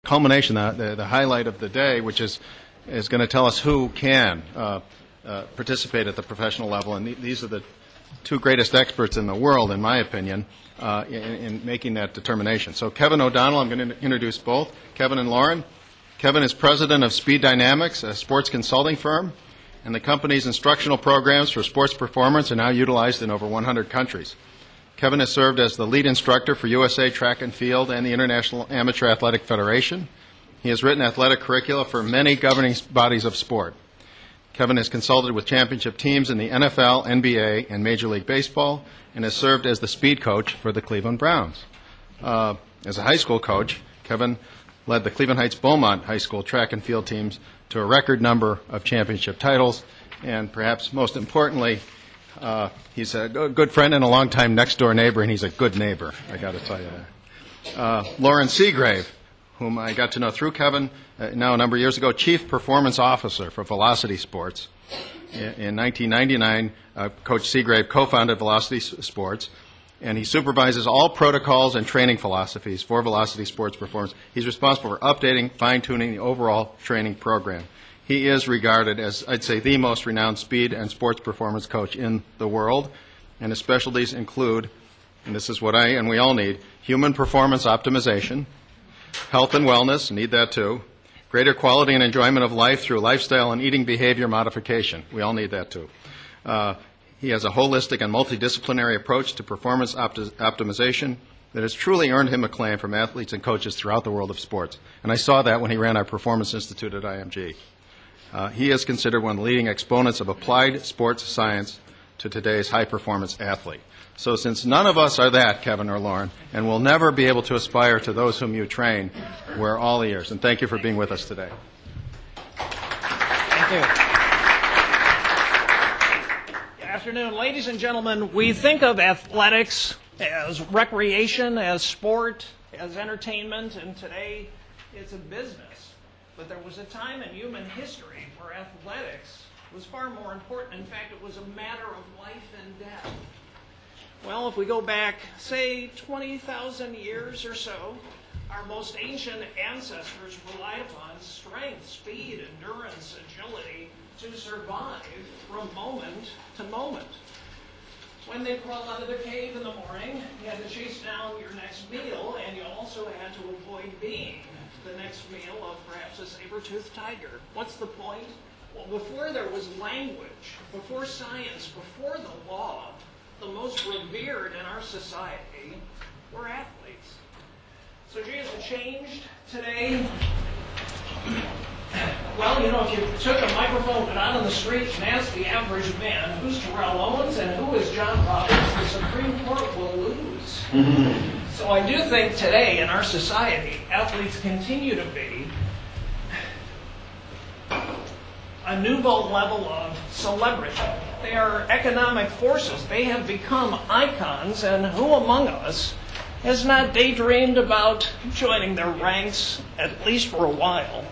culmination, the highlight of the day, which is going to tell us who can participate at the professional level. And these are the two greatest experts in the world, in my opinion, in making that determination. So Kevin O'Donnell, I'm going to introduce both, Kevin and Loren. Kevin is president of Speed Dynamics, a sports consulting firm, and the company's instructional programs for sports performance are now utilized in over 100 countries. Kevin has served as the lead instructor for USA Track and Field and the International Amateur Athletic Federation. He has written athletic curricula for many governing bodies of sport. Kevin has consulted with championship teams in the NFL, NBA, and Major League Baseball, and has served as the speed coach for the Cleveland Browns. As a high school coach, Kevin led the Cleveland Heights Beaumont High School track and field teams to a record number of championship titles, and perhaps most importantly, he's a good friend and a longtime next-door neighbor, and he's a good neighbor, I got to tell you that. Loren Seagrave, whom I got to know through Kevin now a number of years ago, Chief Performance Officer for Velocity Sports. In 1999, Coach Seagrave co-founded Velocity Sports, and he supervises all protocols and training philosophies for Velocity Sports Performance. He's responsible for updating, fine-tuning the overall training program. He is regarded as, I'd say, the most renowned speed and sports performance coach in the world, and his specialties include, and this is what I and we all need, human performance optimization, health and wellness, need that too, greater quality and enjoyment of life through lifestyle and eating behavior modification. We all need that too. He has a holistic and multidisciplinary approach to performance optimization that has truly earned him acclaim from athletes and coaches throughout the world of sports. And I saw that when he ran our Performance Institute at IMG. He is considered one of the leading exponents of applied sports science to today's high-performance athlete. So since none of us are that, Kevin or Loren, and will never be able to aspire to those whom you train, we're all ears. And thank you for being with us today. Thank you. Good afternoon, ladies and gentlemen. We think of athletics as recreation, as sport, as entertainment, and today it's a business. But there was a time in human history where athletics was far more important. In fact, it was a matter of life and death. Well, if we go back, say, 20,000 years or so, our most ancient ancestors relied upon strength, speed, endurance, agility to survive from moment to moment. When they crawled out of their cave in the morning, you had to chase down your next meal, and you also had to avoid being the next meal of perhaps a saber-toothed tiger. What's the point? Well, before there was language, before science, before the law, the most revered in our society were athletes. So, gee, has it changed today? Well, you know, if you took a microphone and out on the street and asked the average man who's Terrell Owens and who is John Roberts, the Supreme Court will lose. So I do think today in our society, athletes continue to be a new level of celebrity. They are economic forces. They have become icons, and who among us has not daydreamed about joining their ranks, at least for a while?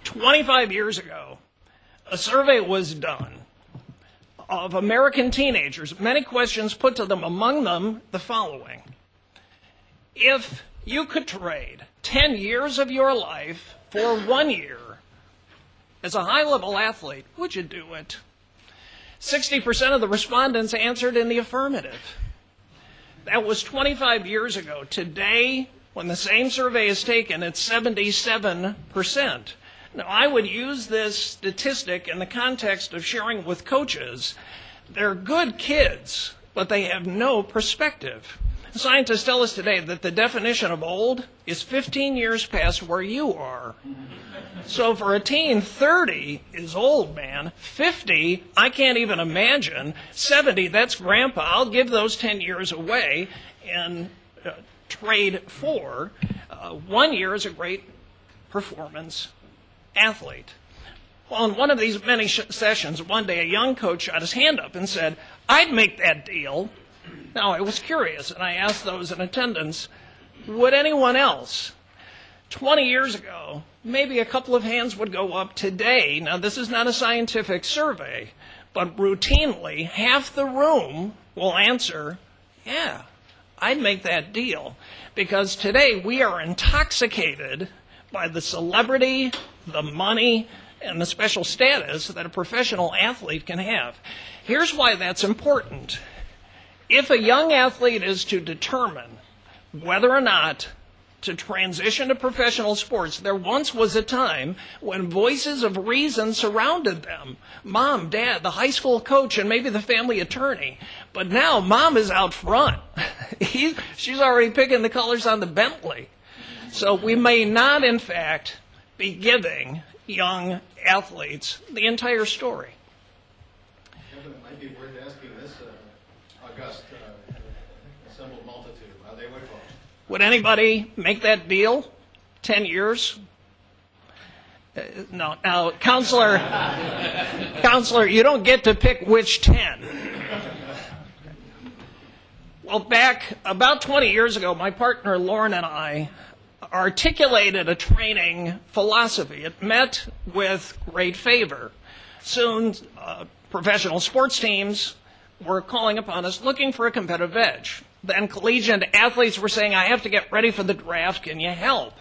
25 years ago, a survey was done of American teenagers, many questions put to them, among them the following. If you could trade 10 years of your life for 1 year as a high-level athlete, would you do it? 60% of the respondents answered in the affirmative. That was 25 years ago. Today, when the same survey is taken, it's 77%. Now, I would use this statistic in the context of sharing with coaches. They're good kids, but they have no perspective. Scientists tell us today that the definition of old is 15 years past where you are. So for a teen, 30 is old, man. 50, I can't even imagine. 70, that's grandpa. I'll give those 10 years away and trade for 1 year as a great performance athlete. Well, in one of these many sessions, one day a young coach shot his hand up and said, I'd make that deal. Now, I was curious, and I asked those in attendance, would anyone else? 20 years ago, maybe a couple of hands would go up. Today, now this is not a scientific survey, but routinely half the room will answer, yeah, I'd make that deal. Because today we are intoxicated by the celebrity, the money, and the special status that a professional athlete can have. Here's why that's important. If a young athlete is to determine whether or not to transition to professional sports, there once was a time when voices of reason surrounded them. Mom, dad, the high school coach, and maybe the family attorney. But now mom is out front. She's already picking the colors on the Bentley. So we may not, in fact, be giving young athletes the entire story. Kevin, it might be worth asking this august assembled multitude how they would vote. Would anybody make that deal? 10 years? No. Now, counselor, you don't get to pick which 10. Well, back about 20 years ago, my partner Loren and I articulated a training philosophy. It met with great favor. Soon, professional sports teams were calling upon us looking for a competitive edge. Then collegiate athletes were saying, I have to get ready for the draft, can you help?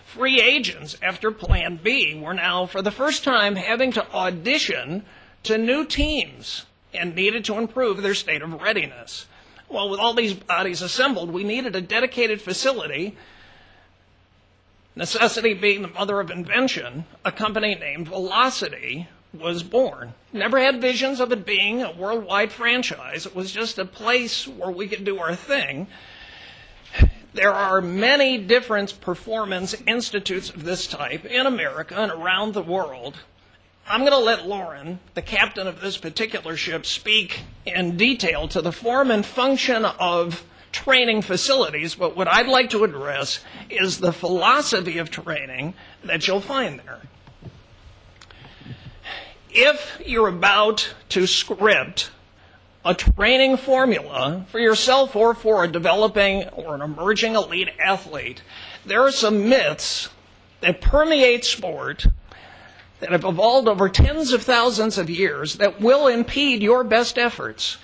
Free agents, after Plan B, were now, for the first time, having to audition to new teams and needed to improve their state of readiness. Well, with all these bodies assembled, we needed a dedicated facility, necessity being the mother of invention. A company named Velocity was born. Never had visions of it being a worldwide franchise. It was just a place where we could do our thing. There are many different performance institutes of this type in America and around the world. I'm going to let Loren, the captain of this particular ship, speak in detail to the form and function of training facilities, but what I'd like to address is the philosophy of training that you'll find there. If you're about to script a training formula for yourself or for a developing or an emerging elite athlete, there are some myths that permeate sport that have evolved over tens of thousands of years that will impede your best efforts.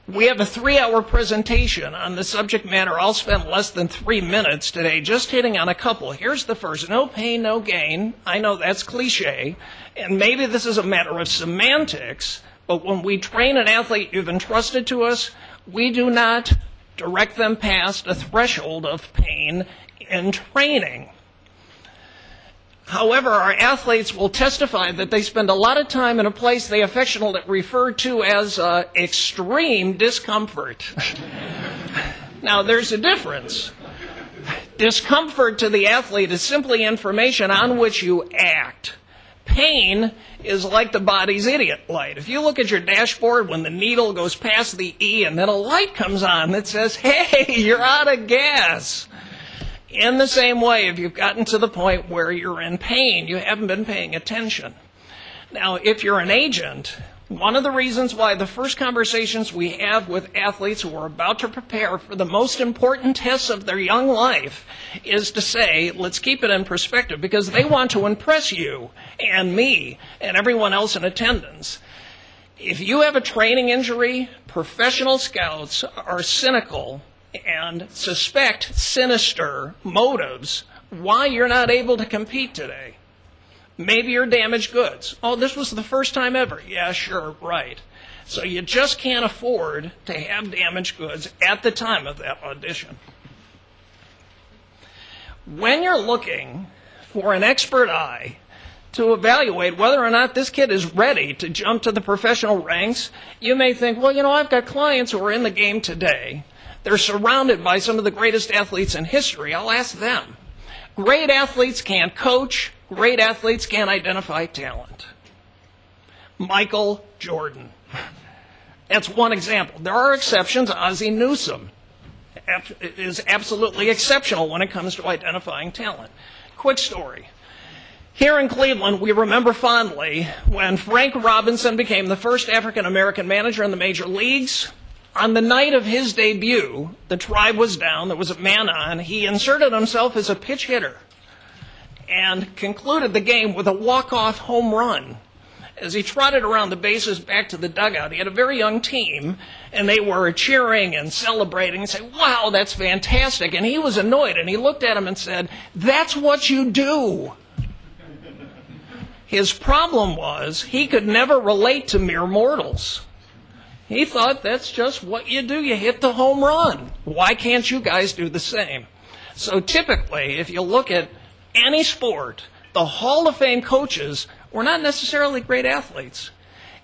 We have a 3-hour presentation on the subject matter. I'll spend less than 3 minutes today just hitting on a couple. Here's the first. No pain, no gain. I know that's cliche, and maybe this is a matter of semantics, but when we train an athlete you've entrusted to us, we do not direct them past a threshold of pain in training. However, our athletes will testify that they spend a lot of time in a place they affectionately refer to as extreme discomfort. Now, there's a difference. Discomfort to the athlete is simply information on which you act. Pain is like the body's idiot light. If you look at your dashboard when the needle goes past the E and then a light comes on that says, hey, you're out of gas. In the same way, if you've gotten to the point where you're in pain, you haven't been paying attention. Now, if you're an agent, one of the reasons why the first conversations we have with athletes who are about to prepare for the most important tests of their young life is to say, let's keep it in perspective, because they want to impress you and me and everyone else in attendance. If you have a training injury, professional scouts are cynical and suspect sinister motives why you're not able to compete today. Maybe you're damaged goods. Oh, this was the first time ever. Yeah, sure, right. So you just can't afford to have damaged goods at the time of that audition. When you're looking for an expert eye to evaluate whether or not this kid is ready to jump to the professional ranks, you may think, well, I've got clients who are in the game today. They're surrounded by some of the greatest athletes in history. I'll ask them. Great athletes can't coach. Great athletes can't identify talent. Michael Jordan. That's one example. There are exceptions. Ozzie Newsome is absolutely exceptional when it comes to identifying talent. Quick story. Here in Cleveland, we remember fondly when Frank Robinson became the first African-American manager in the major leagues. On the night of his debut, the tribe was down, there was a man on. He inserted himself as a pitch hitter and concluded the game with a walk-off home run. as he trotted around the bases back to the dugout, he had a very young team, and they were cheering and celebrating and saying, wow, that's fantastic. And he was annoyed, and he looked at him and said, that's what you do. His problem was he could never relate to mere mortals. He thought that's just what you do. You hit the home run. Why can't you guys do the same? So typically, if you look at any sport, the Hall of Fame coaches were not necessarily great athletes.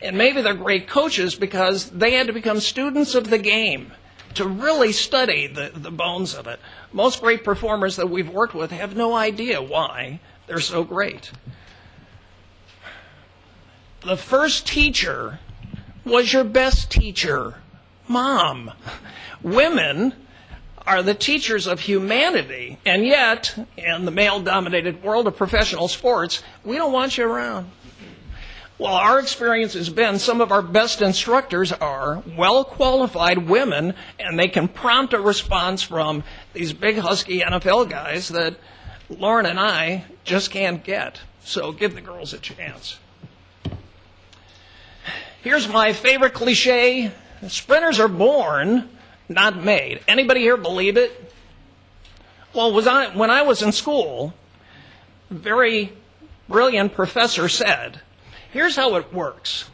And maybe they're great coaches because they had to become students of the game to really study the bones of it. Most great performers that we've worked with have no idea why they're so great. The first teacher was your best teacher, Mom. Women are the teachers of humanity, and yet, in the male-dominated world of professional sports, we don't want you around. Well, our experience has been some of our best instructors are well-qualified women, and they can prompt a response from these big, husky NFL guys that Loren and I just can't get. So give the girls a chance. Here's my favorite cliche. Sprinters are born, not made. Anybody here believe it? Well, when I was in school, a very brilliant professor said, here's how it works.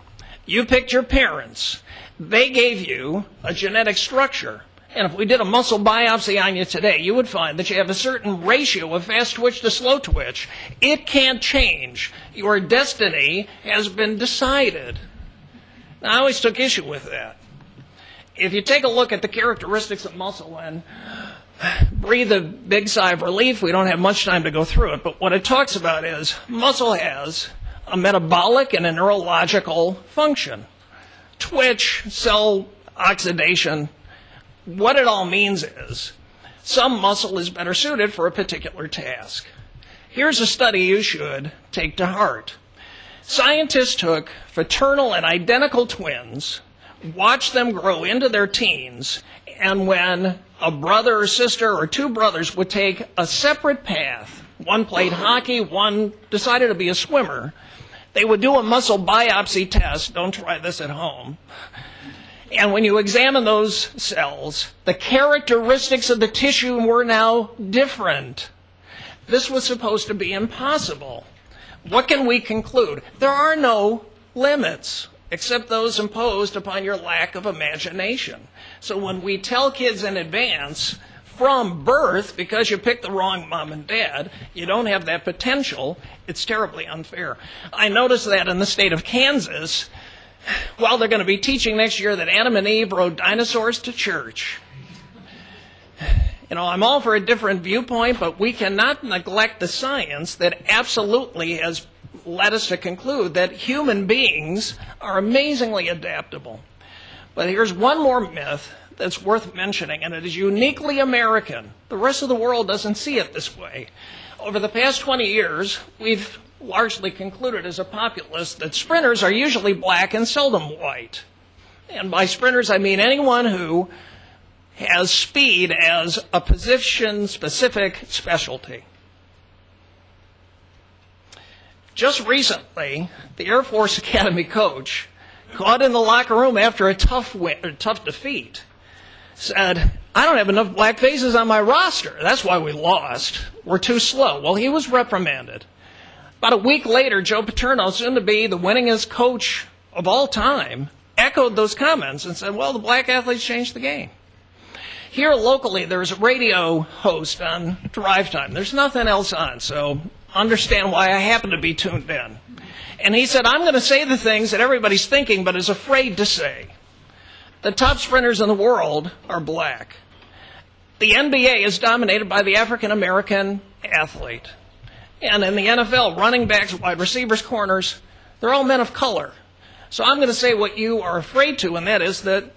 You picked your parents. They gave you a genetic structure. And if we did a muscle biopsy on you today, you would find that you have a certain ratio of fast twitch to slow twitch. It can't change. Your destiny has been decided. Now, I always took issue with that. If you take a look at the characteristics of muscle and breathe a big sigh of relief, we don't have much time to go through it, but what it talks about is muscle has a metabolic and a neurological function. Twitch, cell oxidation, what it all means is some muscle is better suited for a particular task. Here's a study you should take to heart. Scientists took fraternal and identical twins, watched them grow into their teens, and when a brother or sister or two brothers would take a separate path, one played hockey, one decided to be a swimmer, they would do a muscle biopsy test. Don't try this at home. And when you examine those cells, the characteristics of the tissue were now different. This was supposed to be impossible. What can we conclude? There are no limits except those imposed upon your lack of imagination. So when we tell kids in advance, from birth, because you picked the wrong mom and dad, you don't have that potential, it's terribly unfair. I noticed that in the state of Kansas, well, they're going to be teaching next year that Adam and Eve rode dinosaurs to church. You know, I'm all for a different viewpoint, but we cannot neglect the science that absolutely has led us to conclude that human beings are amazingly adaptable. But here's one more myth that's worth mentioning, and it is uniquely American. The rest of the world doesn't see it this way. Over the past 20 years, we've largely concluded as a populace that sprinters are usually black and seldom white. And by sprinters, I mean anyone who has speed as a position-specific specialty. Just recently, the Air Force Academy coach, caught in the locker room after a tough defeat, said, I don't have enough black faces on my roster. That's why we lost. We're too slow. Well, he was reprimanded. About a week later, Joe Paterno, soon to be the winningest coach of all time, echoed those comments and said, well, the black athletes changed the game. Here locally, there's a radio host on drive time. There's nothing else on, so understand why I happen to be tuned in. And he said, I'm going to say the things that everybody's thinking but is afraid to say. The top sprinters in the world are black. The NBA is dominated by the African-American athlete. And in the NFL, running backs, wide receivers, corners, they're all men of color. So I'm going to say what you are afraid to, and that is that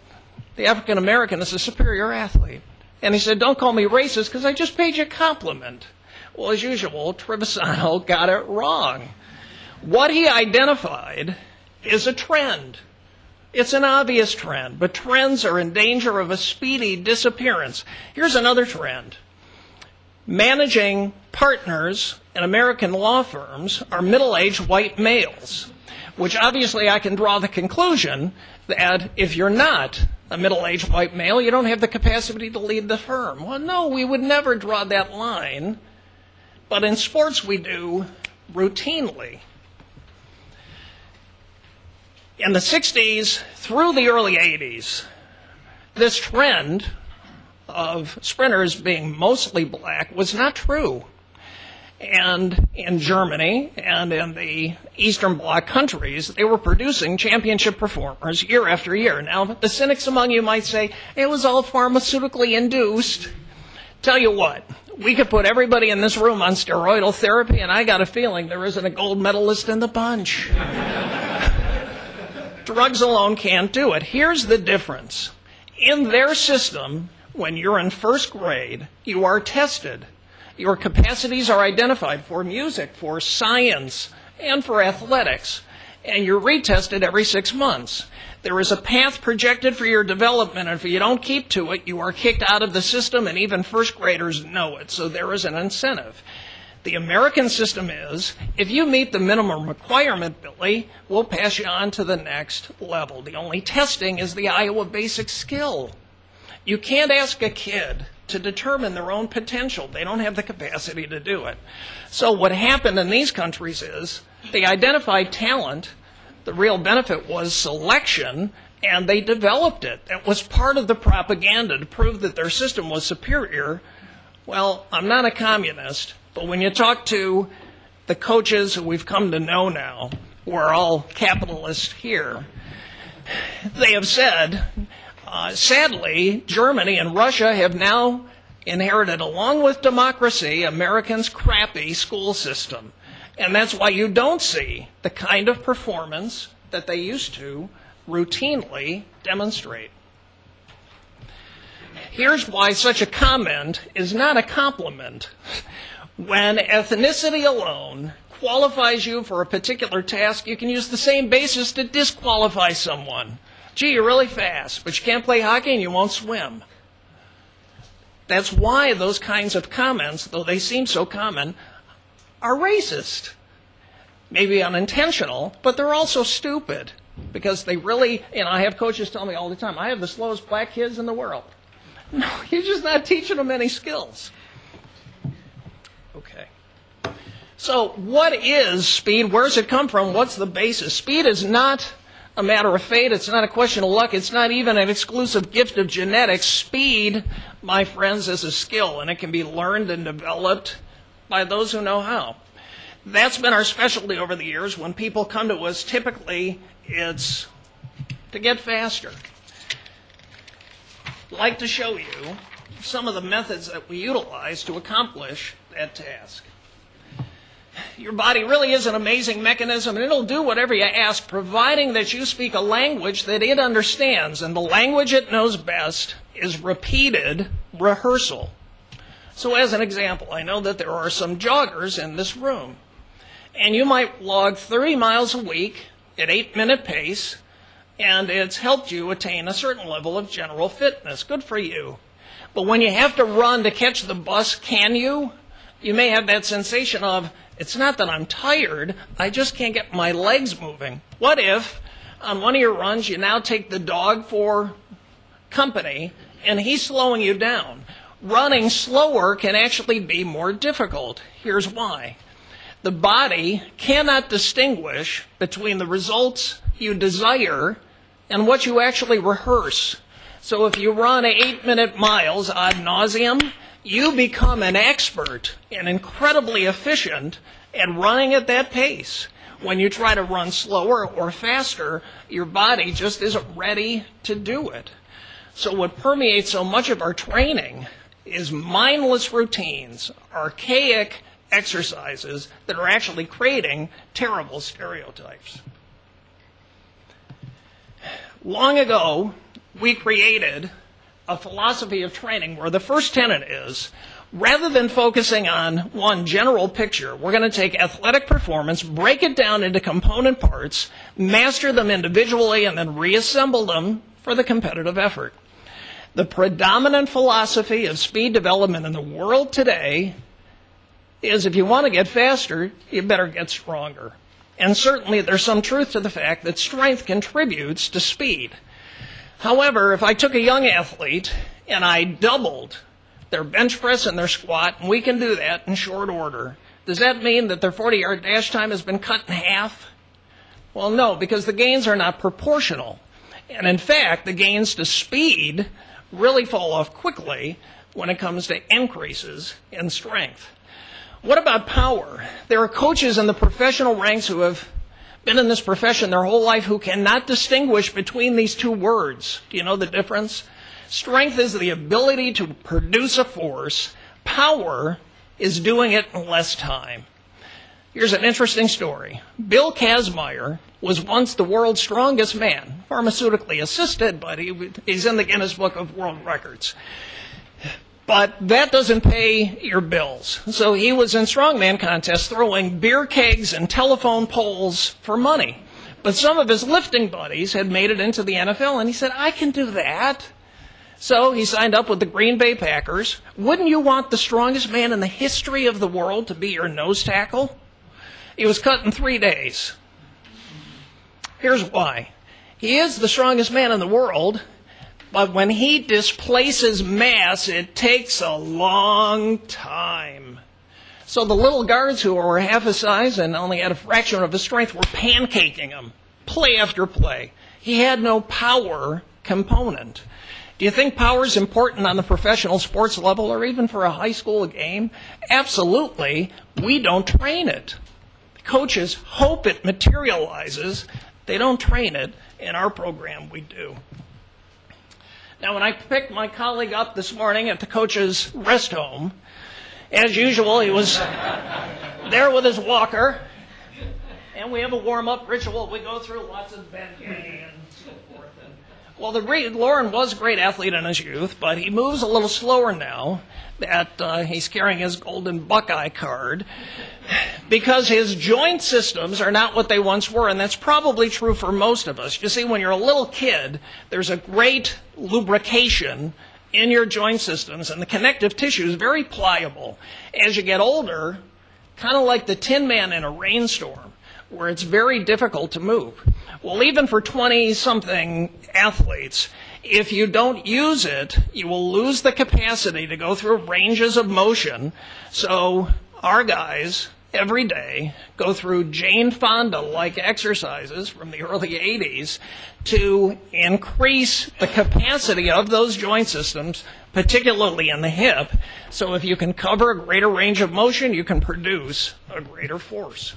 the African-American is a superior athlete. And he said, don't call me racist because I just paid you a compliment. Well, as usual, Trevisano got it wrong. What he identified is a trend. It's an obvious trend, but trends are in danger of a speedy disappearance. Here's another trend. Managing partners in American law firms are middle-aged white males. which obviously I can draw the conclusion that if you're not a middle-aged white male, you don't have the capacity to lead the firm. Well, no, we would never draw that line, but in sports we do routinely. In the 60s through the early 80s, this trend of sprinters being mostly black was not true. And in Germany and in the Eastern Bloc countries, they were producing championship performers year after year. Now, the cynics among you might say, it was all pharmaceutically induced. Tell you what, we could put everybody in this room on steroidal therapy, and I got a feeling there isn't a gold medalist in the bunch. Drugs alone can't do it. Here's the difference. In their system, when you're in first grade, you are tested. Your capacities are identified for music, for science, and for athletics, and you're retested every 6 months. There is a path projected for your development, and if you don't keep to it, you are kicked out of the system, and even first graders know it, so there is an incentive. The American system is, if you meet the minimum requirement, Billy, we'll pass you on to the next level. The only testing is the Iowa basic skill. You can't ask a kid to determine their own potential. They don't have the capacity to do it. So what happened in these countries is they identified talent. The real benefit was selection, and they developed it. That was part of the propaganda to prove that their system was superior. Well, I'm not a communist, but when you talk to the coaches who we've come to know now, we're all capitalists here, they have said, sadly, Germany and Russia have now inherited, along with democracy, Americans' crappy school system. And that's why you don't see the kind of performance that they used to routinely demonstrate. Here's why such a comment is not a compliment. When ethnicity alone qualifies you for a particular task, you can use the same basis to disqualify someone. Gee, you're really fast, but you can't play hockey and you won't swim. That's why those kinds of comments, though they seem so common, are racist. Maybe unintentional, but they're also stupid. Because they really, I have coaches tell me all the time, I have the slowest black kids in the world. No, you're just not teaching them any skills. Okay. So what is speed? Where does it come from? What's the basis? Speed is not a matter of fate. It's not a question of luck. It's not even an exclusive gift of genetics. Speed, my friends, is a skill, and it can be learned and developed by those who know how. That's been our specialty over the years. When people come to us, typically it's to get faster. I'd like to show you some of the methods that we utilize to accomplish that task. Your body really is an amazing mechanism, and it'll do whatever you ask, providing that you speak a language that it understands. And the language it knows best is repeated rehearsal. So as an example, I know that there are some joggers in this room. And you might log 30 miles a week at 8-minute pace, and it's helped you attain a certain level of general fitness. Good for you. But when you have to run to catch the bus, can you? You may have that sensation of, it's not that I'm tired, I just can't get my legs moving. What if on one of your runs you now take the dog for company and he's slowing you down? Running slower can actually be more difficult. Here's why. The body cannot distinguish between the results you desire and what you actually rehearse. So if you run 8-minute miles ad nauseum, you become an expert and incredibly efficient at running at that pace. When you try to run slower or faster, your body just isn't ready to do it. So what permeates so much of our training is mindless routines, archaic exercises that are actually creating terrible stereotypes. Long ago, we created a philosophy of training where the first tenet is, rather than focusing on one general picture, we're going to take athletic performance, break it down into component parts, master them individually, and then reassemble them for the competitive effort. The predominant philosophy of speed development in the world today is if you want to get faster, you better get stronger. And certainly there's some truth to the fact that strength contributes to speed. However, if I took a young athlete and I doubled their bench press and their squat, and we can do that in short order, does that mean that their 40-yard dash time has been cut in half? Well, no, because the gains are not proportional. And in fact, the gains to speed really fall off quickly when it comes to increases in strength. What about power? There are coaches in the professional ranks who have been in this profession their whole life who cannot distinguish between these two words. Do you know the difference? Strength is the ability to produce a force. Power is doing it in less time. Here's an interesting story. Bill Kazmaier was once the world's strongest man, pharmaceutically assisted, but he's in the Guinness Book of World Records. But that doesn't pay your bills. So he was in strongman contests throwing beer kegs and telephone poles for money. But some of his lifting buddies had made it into the NFL, and he said, I can do that. So he signed up with the Green Bay Packers. Wouldn't you want the strongest man in the history of the world to be your nose tackle? He was cut in 3 days. Here's why. He is the strongest man in the world, but when he displaces mass, it takes a long time. So the little guards who were half his size and only had a fraction of his strength were pancaking him, play after play. He had no power component. Do you think power is important on the professional sports level or even for a high school game? Absolutely. We don't train it. Coaches hope it materializes. They don't train it. In our program, we do. Now, when I picked my colleague up this morning at the coach's rest home, as usual, he was there with his walker, and we have a warm-up ritual. We go through lots of bending and so forth. Well, Loren was a great athlete in his youth, but he moves a little slower now that he's carrying his golden Buckeye card because his joint systems are not what they once were, and that's probably true for most of us. You see, when you're a little kid, there's a great lubrication in your joint systems, and the connective tissue is very pliable. As you get older, kind of like the Tin Man in a rainstorm, where it's very difficult to move. Well, even for 20-something athletes, if you don't use it, you will lose the capacity to go through ranges of motion. So our guys, every day, go through Jane Fonda-like exercises from the early 80s to increase the capacity of those joint systems, particularly in the hip. So if you can cover a greater range of motion, you can produce a greater force.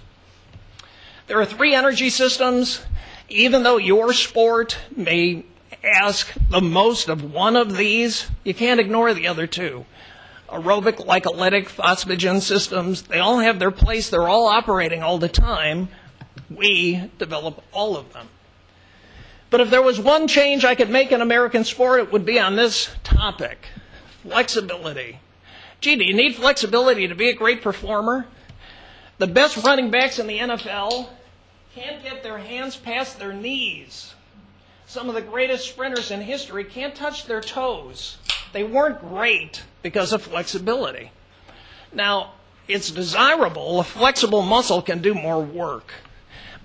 There are 3 energy systems. Even though your sport may ask the most of one of these, you can't ignore the other 2. Aerobic, glycolytic, phosphagen systems, they all have their place. They're all operating all the time. We develop all of them. But if there was one change I could make in American sport, it would be on this topic, flexibility. Gee, do you need flexibility to be a great performer? The best running backs in the NFL can't get their hands past their knees. Some of the greatest sprinters in history can't touch their toes. They weren't great because of flexibility. Now, it's desirable. A flexible muscle can do more work.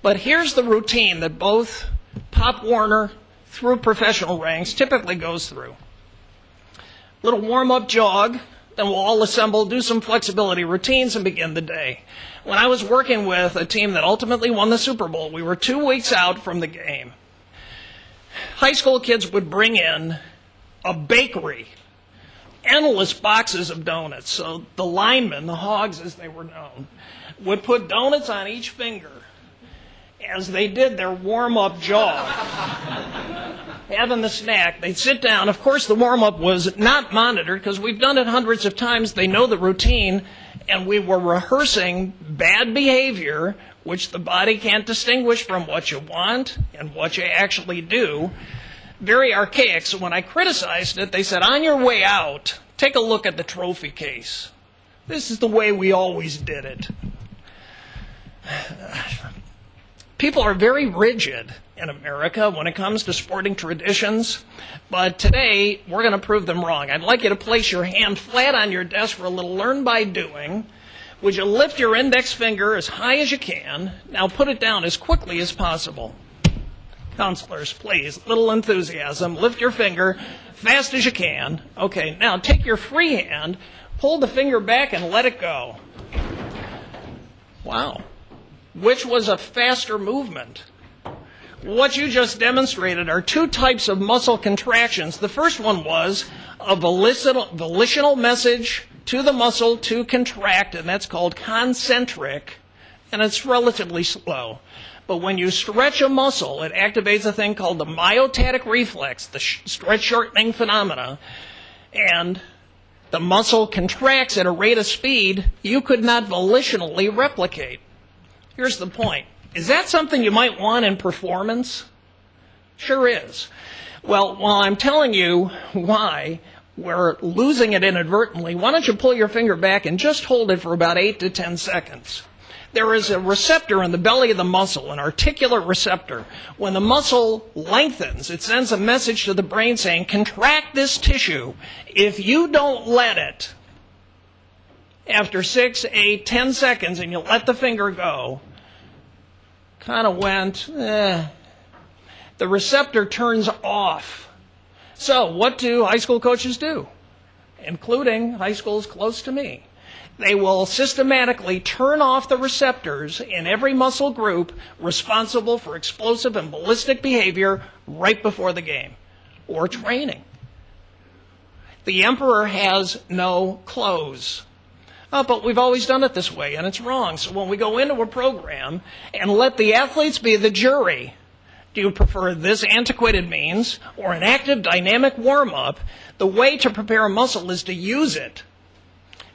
But here's the routine that both Pop Warner through professional ranks typically goes through. Little warm-up jog, then we'll all assemble, do some flexibility routines, and begin the day. When I was working with a team that ultimately won the Super Bowl, we were 2 weeks out from the game. High school kids would bring in a bakery, endless boxes of donuts. So the linemen, the hogs as they were known, would put donuts on each finger as they did their warm-up jog. Having the snack, they'd sit down. Of course, the warm-up was not monitored because we've done it hundreds of times. They know the routine, and we were rehearsing bad behavior, which the body can't distinguish from what you want and what you actually do. Very archaic. So when I criticized it, they said, on your way out, take a look at the trophy case. This is the way we always did it. People are very rigid in America when it comes to sporting traditions, but today we're going to prove them wrong. I'd like you to place your hand flat on your desk for a little learn by doing. Would you lift your index finger as high as you can? Now put it down as quickly as possible. Counselors, please, little enthusiasm. Lift your finger fast as you can. Okay, now take your free hand, pull the finger back, and let it go. Wow. Which was a faster movement? What you just demonstrated are two types of muscle contractions. The first one was a volitional message to the muscle to contract, and that's called concentric, and it's relatively slow. But when you stretch a muscle, it activates a thing called the myotatic reflex, the stretch shortening phenomena, and the muscle contracts at a rate of speed you could not volitionally replicate. Here's the point. Is that something you might want in performance? Sure is. Well, while I'm telling you why we're losing it inadvertently, why don't you pull your finger back and just hold it for about 8 to 10 seconds. There is a receptor in the belly of the muscle, an articular receptor. When the muscle lengthens, it sends a message to the brain saying, contract this tissue. If you don't let it, after 6, 8, 10 seconds, and you let the finger go, kind of went, the receptor turns off. So what do high school coaches do, including high schools close to me? They will systematically turn off the receptors in every muscle group responsible for explosive and ballistic behavior right before the game or training. The emperor has no clothes. Oh, but we've always done it this way, and it's wrong. So when we go into a program and let the athletes be the jury, do you prefer this antiquated means or an active, dynamic warm-up? The way to prepare a muscle is to use it.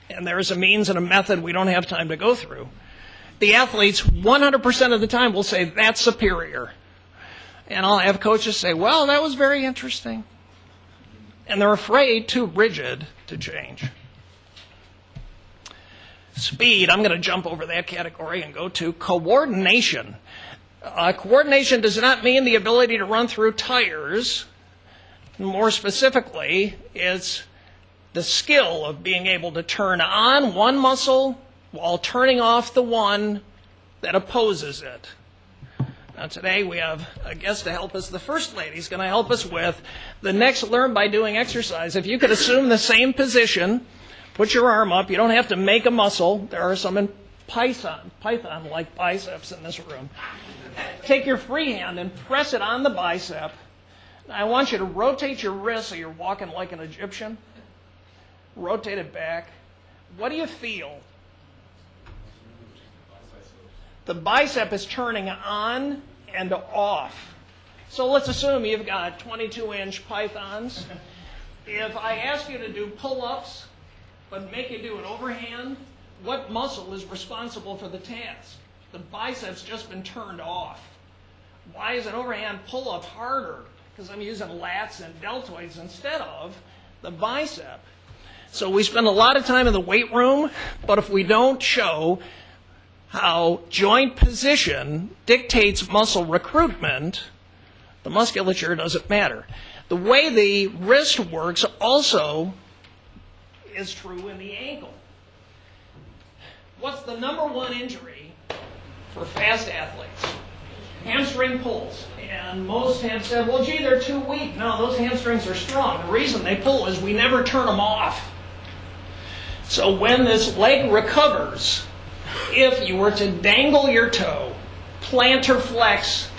And there's a means and a method we don't have time to go through. The athletes 100% of the time will say, that's superior. And I'll have coaches say, well, that was very interesting. And they're afraid, too rigid, to change. Speed, I'm going to jump over that category and go to coordination. Coordination does not mean the ability to run through tires. More specifically, it's the skill of being able to turn on one muscle while turning off the one that opposes it. Now today we have a guest to help us. The First Lady is going to help us with the next learn by doing exercise. If you could assume the same position, put your arm up. You don't have to make a muscle. There are some in Python-like biceps in this room. Take your free hand and press it on the bicep. Now I want you to rotate your wrist so you're walking like an Egyptian. Rotate it back. What do you feel? The bicep is turning on and off. So let's assume you've got 22-inch pythons. If I ask you to do pull-ups, but make you do an overhand, what muscle is responsible for the task? The bicep's just been turned off. Why is an overhand pull-up harder? Because I'm using lats and deltoids instead of the bicep. So we spend a lot of time in the weight room, but if we don't show how joint position dictates muscle recruitment, the musculature doesn't matter. The way the wrist works also is true in the ankle. What's the number one injury for fast athletes? Hamstring pulls. And most have said, well, gee, they're too weak. No, those hamstrings are strong. The reason they pull is we never turn them off. So when this leg recovers, if you were to dangle your toe, plantar flex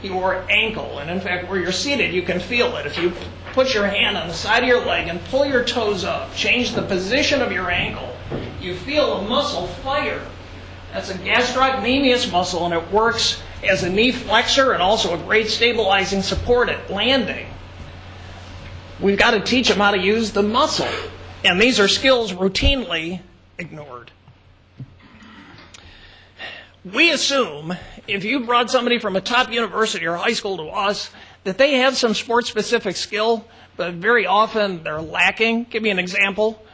your ankle, and in fact, where you're seated, you can feel it. If you put your hand on the side of your leg and pull your toes up, change the position of your ankle, you feel a muscle fire. That's a gastrocnemius muscle, and it works as a knee flexor and also a great stabilizing support at landing. We've got to teach them how to use the muscle. And these are skills routinely ignored. We assume if you brought somebody from a top university or high school to us that they have some sport-specific skill, but very often they're lacking. Give me an example.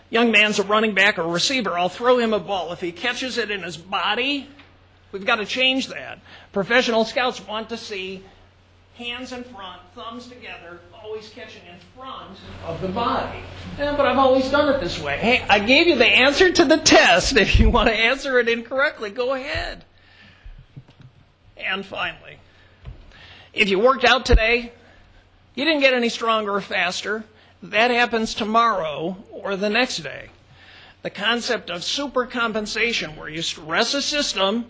Young man's a running back or a receiver. I'll throw him a ball. If he catches it in his body, we've got to change that. Professional scouts want to see hands in front, thumbs together, always catching in front of the body. Yeah, but I've always done it this way. Hey, I gave you the answer to the test. If you want to answer it incorrectly, go ahead. And finally, if you worked out today, you didn't get any stronger or faster. That happens tomorrow or the next day. The concept of supercompensation, where you stress a system,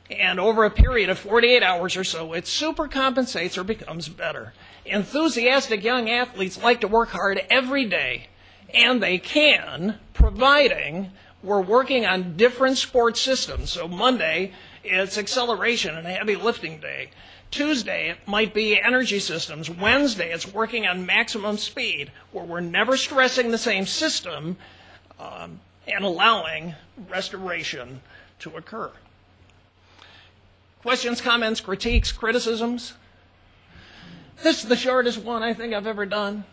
and over a period of 48 hours or so, it supercompensates or becomes better. Enthusiastic young athletes like to work hard every day, and they can, providing we're working on different sports systems. So Monday, it's acceleration and a heavy lifting day. Tuesday, it might be energy systems. Wednesday, it's working on maximum speed, where we're never stressing the same system and allowing restoration to occur. Questions, comments, critiques, criticisms? This is the shortest one I think I've ever done.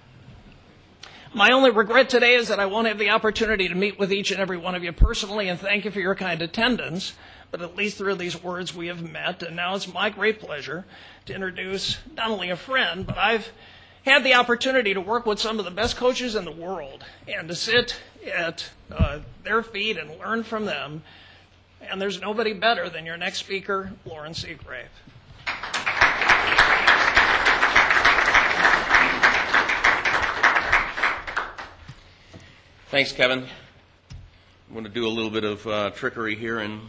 My only regret today is that I won't have the opportunity to meet with each and every one of you personally and thank you for your kind attendance. But at least through these words we have met, and now it's my great pleasure to introduce not only a friend, but I've had the opportunity to work with some of the best coaches in the world and to sit at their feet and learn from them. And there's nobody better than your next speaker, Loren Seagrave. Thanks, Kevin. I'm going to do a little bit of trickery here and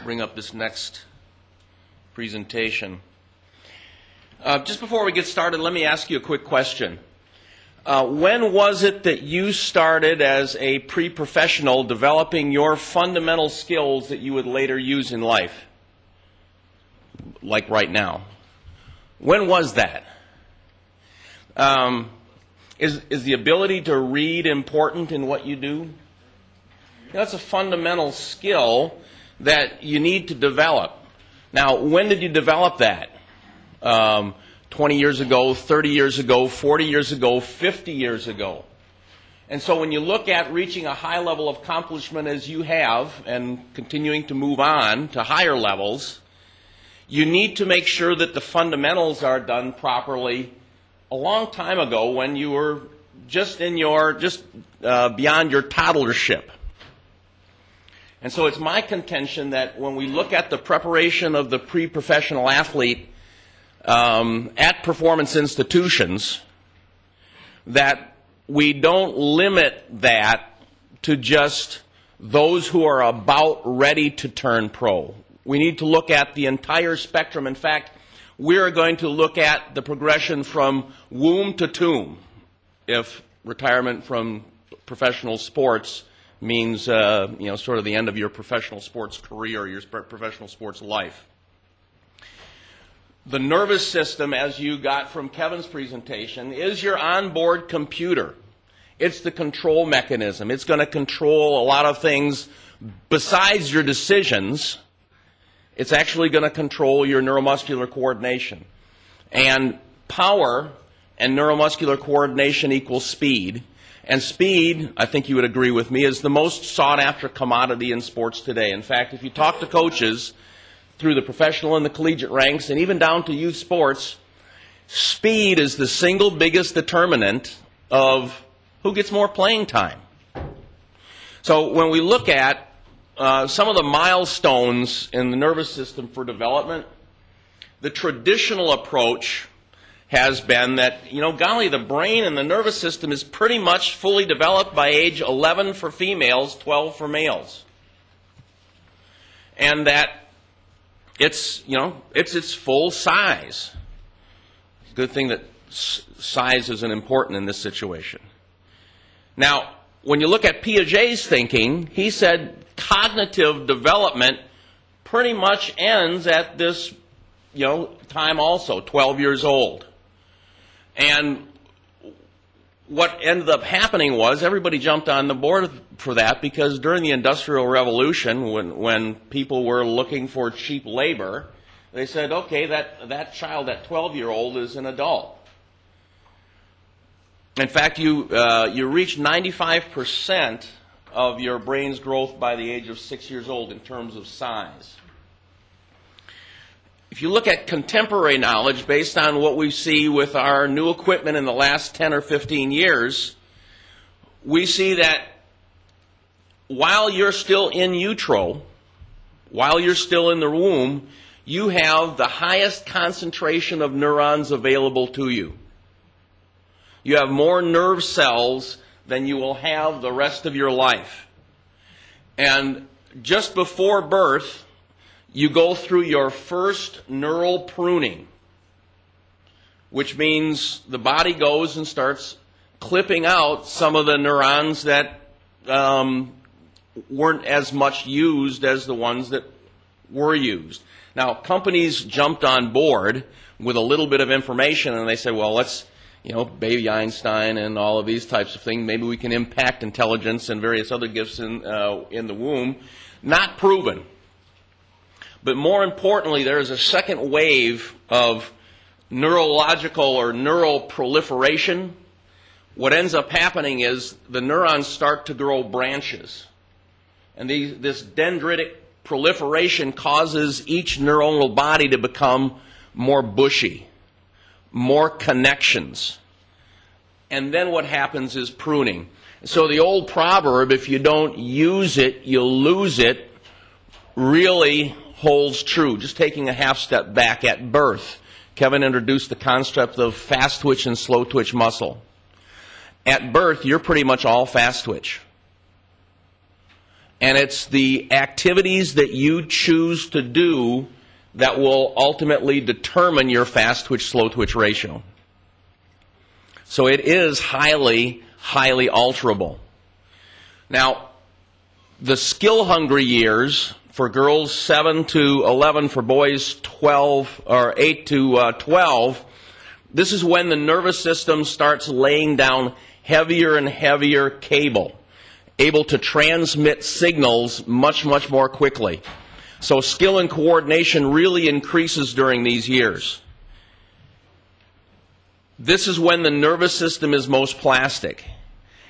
bring up this next presentation. Just before we get started, let me ask you a quick question. When was it that you started as a pre-professional developing your fundamental skills that you would later use in life? Like right now. When was that? Is the ability to read important in what you do? That's a fundamental skill that you need to develop. Now, when did you develop that? 20 years ago, 30 years ago, 40 years ago, 50 years ago. And so when you look at reaching a high level of accomplishment as you have and continuing to move on to higher levels, you need to make sure that the fundamentals are done properly a long time ago when you were just beyond your toddlership. And so it's my contention that when we look at the preparation of the pre-professional athlete at performance institutions, that we don't limit that to just those who are about ready to turn pro. We need to look at the entire spectrum. In fact, we're going to look at the progression from womb to tomb, if retirement from professional sports means sort of the end of your professional sports career or your professional sports life. The nervous system, as you got from Kevin's presentation, is your onboard computer. It's the control mechanism. It's going to control a lot of things besides your decisions. It's actually going to control your neuromuscular coordination. And power and neuromuscular coordination equals speed. And speed, I think you would agree with me, is the most sought-after commodity in sports today. In fact, if you talk to coaches through the professional and the collegiate ranks, and even down to youth sports, speed is the single biggest determinant of who gets more playing time. So when we look at some of the milestones in the nervous system for development, the traditional approach has been that, golly, the brain and the nervous system is pretty much fully developed by age 11 for females, 12 for males. And that it's its full size. Good thing that size isn't important in this situation. Now, when you look at Piaget's thinking, he said cognitive development pretty much ends at this, time also, 12 years old. And what ended up happening was everybody jumped on the board for that because during the Industrial Revolution, when people were looking for cheap labor, they said, okay, that child, that 12-year-old is an adult. In fact, you reach 95% of your brain's growth by the age of 6 years old in terms of size. if you look at contemporary knowledge based on what we see with our new equipment in the last 10 or 15 years, we see that while you're still in utero, while you're still in the womb, you have the highest concentration of neurons available to you. You have more nerve cells than you will have the rest of your life. And just before birth, you go through your first neural pruning, which means the body goes and starts clipping out some of the neurons that weren't as much used as the ones that were used. Now, companies jumped on board with a little bit of information, and they said, well, let's, baby Einstein and all of these types of things, maybe we can impact intelligence and various other gifts in the womb. Not proven. But more importantly, there is a second wave of neurological or neural proliferation. What ends up happening is the neurons start to grow branches. And this dendritic proliferation causes each neuronal body to become more bushy, more connections. And then what happens is pruning. So the old proverb, if you don't use it, you'll lose it, really holds true. Just taking a half step back at birth, Kevin introduced the concept of fast twitch and slow twitch muscle. At birth, you're pretty much all fast twitch. And it's the activities that you choose to do that will ultimately determine your fast twitch, slow twitch ratio. So it is highly, highly alterable. Now, the skill-hungry years for girls 7 to 11, for boys 12 or 8 to 12, this is when the nervous system starts laying down heavier and heavier cable, able to transmit signals much, much more quickly. So skill and coordination really increases during these years. This is when the nervous system is most plastic.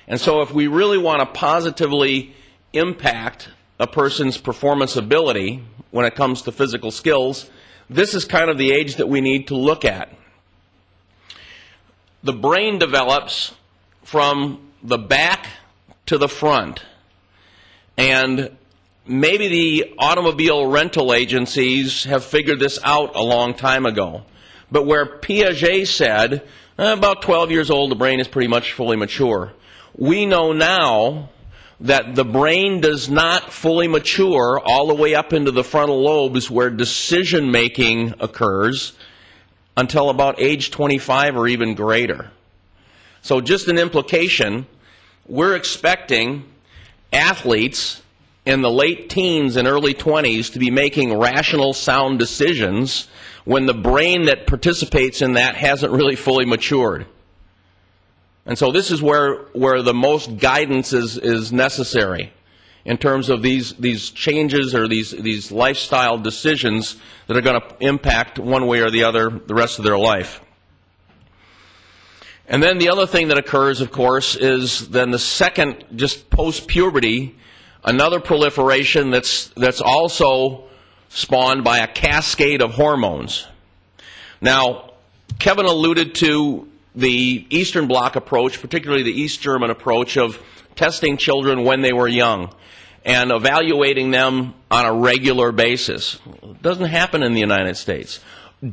And so if we really want to positively impact a person's performance ability when it comes to physical skills, this is kind of the age that we need to look at. The brain develops from the back to the front. And maybe the automobile rental agencies have figured this out a long time ago. But where Piaget said, about 12 years old, the brain is pretty much fully mature. We know now that the brain does not fully mature all the way up into the frontal lobes where decision-making occurs until about age 25 or even greater. So just an implication, we're expecting athletes in the late teens and early 20s to be making rational, sound decisions when the brain that participates in that hasn't really fully matured. And so this is where the most guidance is necessary in terms of these changes or these lifestyle decisions that are going to impact one way or the other the rest of their life. And then the other thing that occurs, of course, is then the second, just post-puberty, another proliferation that's also spawned by a cascade of hormones. Now, Kevin alluded to the Eastern Bloc approach, particularly the East German approach of testing children when they were young and evaluating them on a regular basis. It doesn't happen in the United States.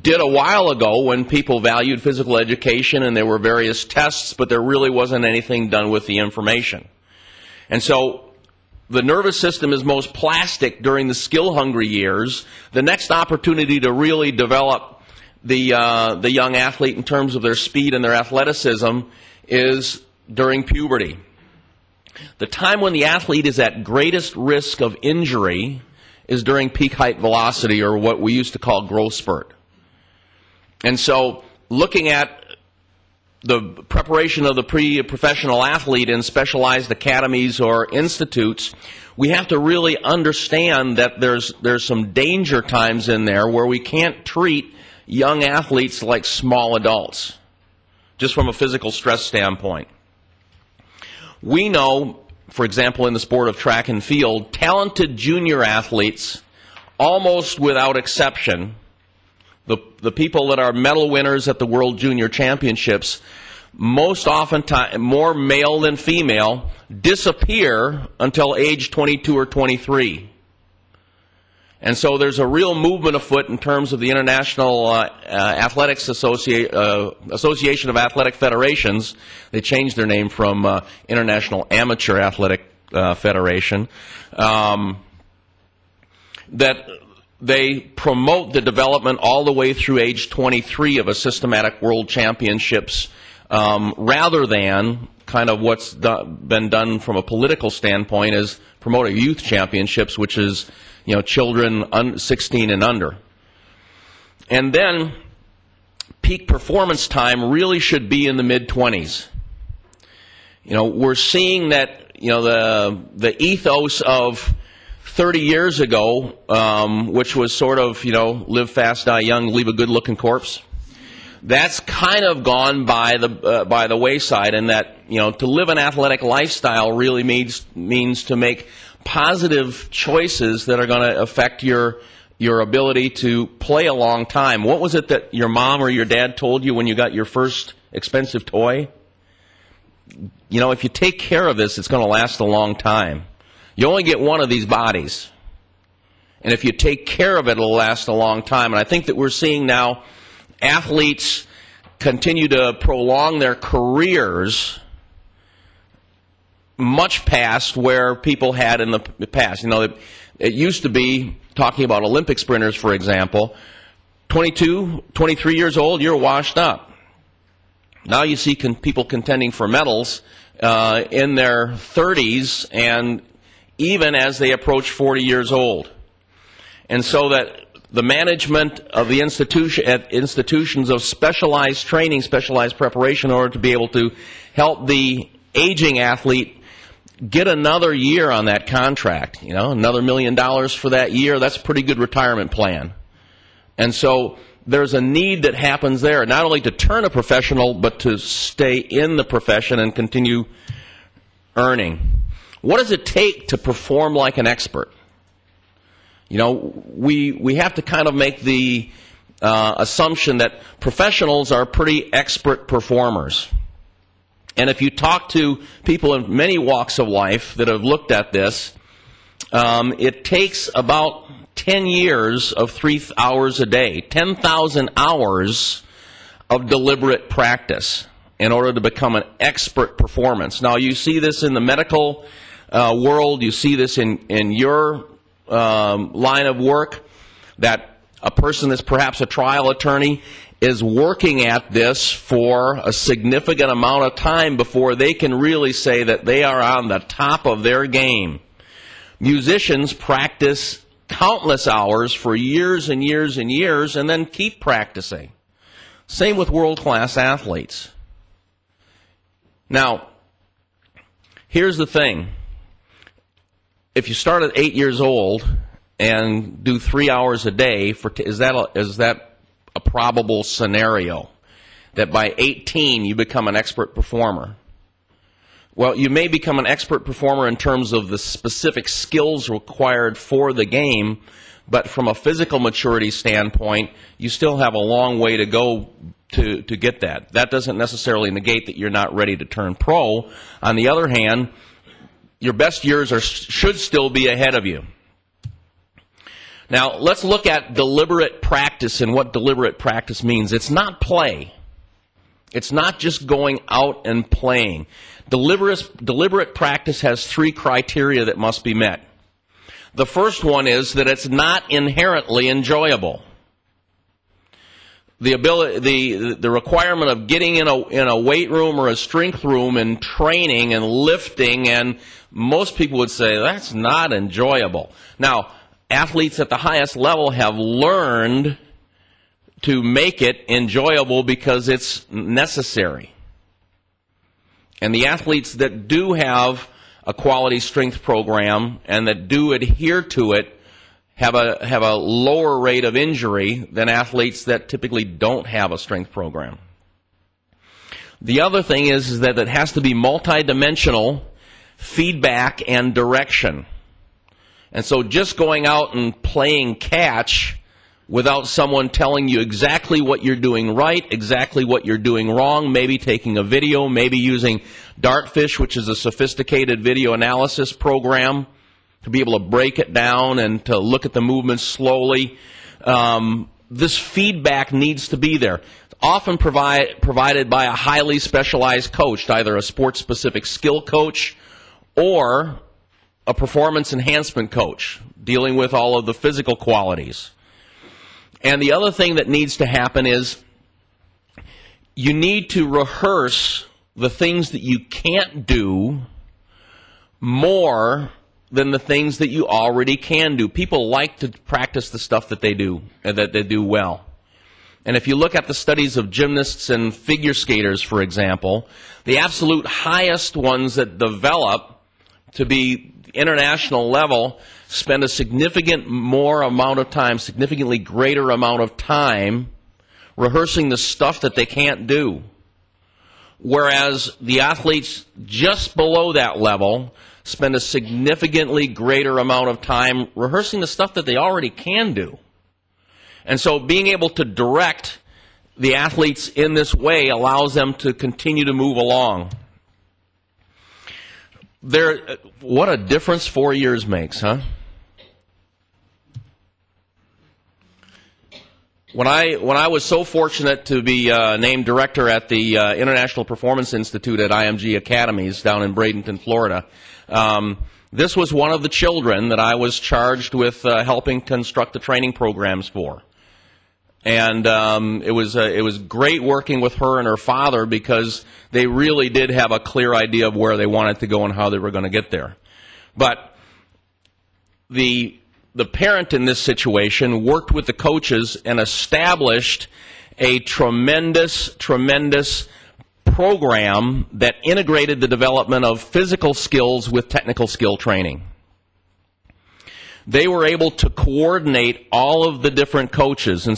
Did a while ago when people valued physical education and there were various tests, but there really wasn't anything done with the information. And so the nervous system is most plastic during the skill-hungry years. The next opportunity to really develop the young athlete in terms of their speed and their athleticism is during puberty. The time when the athlete is at greatest risk of injury is during peak height velocity, or what we used to call growth spurt. And so looking at the preparation of the pre-professional athlete in specialized academies or institutes, we have to really understand that there's some danger times in there where we can't treat young athletes like small adults, just from a physical stress standpoint. We know, for example, in the sport of track and field, talented junior athletes, almost without exception, the people that are medal winners at the World Junior Championships, most often more male than female, disappear until age 22 or 23. And so there's a real movement afoot in terms of the International Association of Athletic Federations. They changed their name from International Amateur Athletic Federation. That they promote the development all the way through age 23 of a systematic world championships, rather than kind of what's been done from a political standpoint is promote a youth championships, which is, children 16 and under. And then peak performance time really should be in the mid-20s. We're seeing that, the ethos of 30 years ago, which was sort of, live fast, die young, leave a good-looking corpse. That's kind of gone by the wayside, and that, to live an athletic lifestyle really means to make positive choices that are going to affect your ability to play a long time. What was it that your mom or your dad told you when you got your first expensive toy? If you take care of this, it's going to last a long time. You only get one of these bodies. And if you take care of it, it'll last a long time. And I think that we're seeing now athletes continue to prolong their careers much past where people had in the past. It used to be, talking about Olympic sprinters, for example, 22, 23 years old, you're washed up. Now you see people contending for medals in their 30s and even as they approach 40 years old. And so that the management of the institutions of specialized training, specialized preparation in order to be able to help the aging athlete get another year on that contract, another $1 million for that year, that's a pretty good retirement plan. And so there's a need that happens there, not only to turn a professional, but to stay in the profession and continue earning. What does it take to perform like an expert? We have to kind of make the assumption that professionals are pretty expert performers. And if you talk to people in many walks of life that have looked at this, it takes about 10 years of 3 hours a day, 10,000 hours of deliberate practice in order to become an expert performance. Now, you see this in the medical world, you see this in your line of work, that a person that's perhaps a trial attorney is working at this for a significant amount of time before they can really say that they are on the top of their game. Musicians practice countless hours for years and years and years and then keep practicing. Same with world-class athletes. Now, here's the thing. If you start at 8 years old and do 3 hours a day, is that a probable scenario that by 18 you become an expert performer? Well, you may become an expert performer in terms of the specific skills required for the game, but from a physical maturity standpoint, you still have a long way to go to get that. That doesn't necessarily negate that you're not ready to turn pro. On the other hand, your best years should still be ahead of you. Now, let's look at deliberate practice and what deliberate practice means. It's not play. It's not just going out and playing. Deliberate practice has 3 criteria that must be met. The first one is that it's not inherently enjoyable. The requirement of getting in a weight room or a strength room and training and lifting, and most people would say that's not enjoyable. Now, athletes at the highest level have learned to make it enjoyable because it's necessary. And the athletes that do have a quality strength program and that do adhere to it have a lower rate of injury than athletes that typically don't have a strength program. The other thing is that it has to be multidimensional feedback and direction. And so just going out and playing catch without someone telling you exactly what you're doing right, exactly what you're doing wrong, maybe taking a video, maybe using Dartfish, which is a sophisticated video analysis program, to be able to break it down and to look at the movements slowly. This feedback needs to be there. It's often provided by a highly specialized coach, either a sports-specific skill coach or a performance enhancement coach, dealing with all of the physical qualities. And the other thing that needs to happen is you need to rehearse the things that you can't do more than the things that you already can do. People like to practice the stuff that they do and that they do well. And if you look at the studies of gymnasts and figure skaters, for example, the absolute highest ones that develop to be international level spend a significantly greater amount of time rehearsing the stuff that they can't do. Whereas the athletes just below that level spend a significantly greater amount of time rehearsing the stuff that they already can do. And so being able to direct the athletes in this way allows them to continue to move along. What a difference 4 years makes, huh? When I was so fortunate to be named director at the International Performance Institute at IMG Academies down in Bradenton, Florida, this was one of the children that I was charged with helping construct the training programs for. And it was great working with her and her father because they really did have a clear idea of where they wanted to go and how they were going to get there. But the parent in this situation worked with the coaches and established a tremendous program that integrated the development of physical skills with technical skill training. They were able to coordinate all of the different coaches, and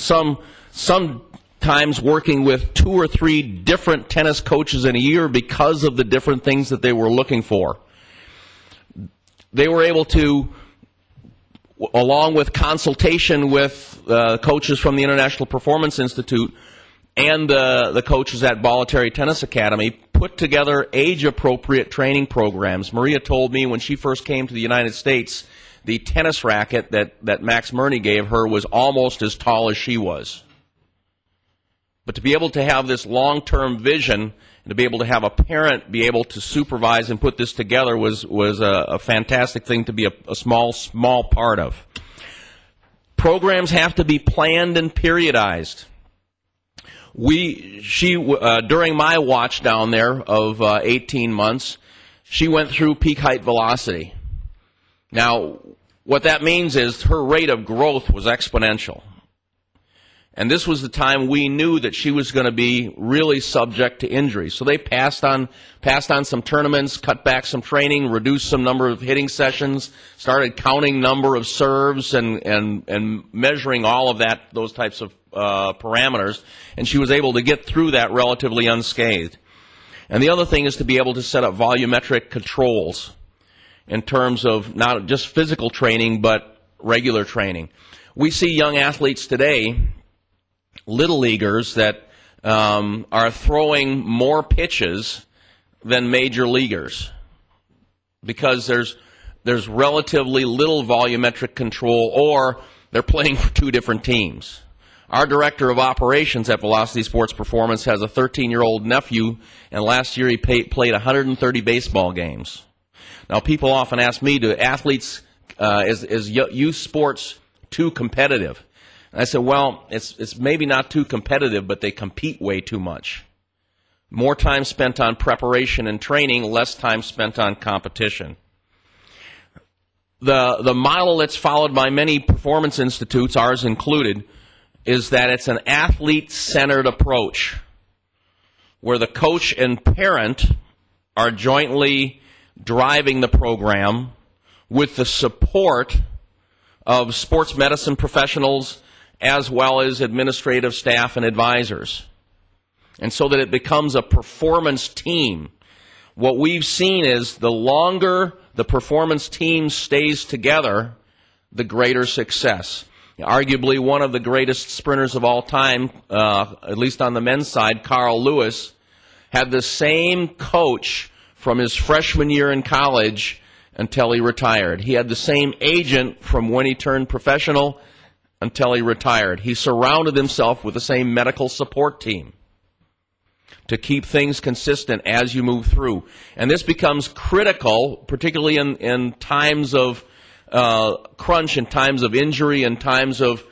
sometimes working with 2 or 3 different tennis coaches in a year because of the different things that they were looking for. They were able to, along with consultation with coaches from the International Performance Institute and the coaches at Voluntary Tennis Academy, put together age-appropriate training programs. Maria told me when she first came to the United States, the tennis racket that Max Murney gave her was almost as tall as she was. But to be able to have this long-term vision and to be able to have a parent be able to supervise and put this together was a fantastic thing to be a small part of. Programs have to be planned and periodized. During my watch down there of 18 months, she went through peak height velocity. Now, what that means is her rate of growth was exponential. And this was the time we knew that she was going to be really subject to injury. So they passed on some tournaments, cut back some training, reduced some number of hitting sessions, started counting number of serves and measuring all of those types of parameters. And she was able to get through that relatively unscathed. And the other thing is to be able to set up volumetric controls in terms of not just physical training, but regular training. We see young athletes today, little leaguers, that are throwing more pitches than major leaguers because there's relatively little volumetric control, or they're playing for 2 different teams. Our director of operations at Velocity Sports Performance has a 13-year-old nephew, and last year he played 130 baseball games. Now, people often ask me, do athletes, is youth sports too competitive? And I said, well, it's maybe not too competitive, but they compete way too much. More time spent on preparation and training, less time spent on competition. The model that's followed by many performance institutes, ours included, is that it's an athlete-centered approach where the coach and parent are jointly driving the program with the support of sports medicine professionals as well as administrative staff and advisors. And so that it becomes a performance team. What we've seen is the longer the performance team stays together, the greater success. Arguably one of the greatest sprinters of all time, at least on the men's side, Carl Lewis, had the same coach from his freshman year in college until he retired. He had the same agent from when he turned professional until he retired. He surrounded himself with the same medical support team to keep things consistent as you move through. And this becomes critical, particularly in times of crunch, in times of injury, in times of,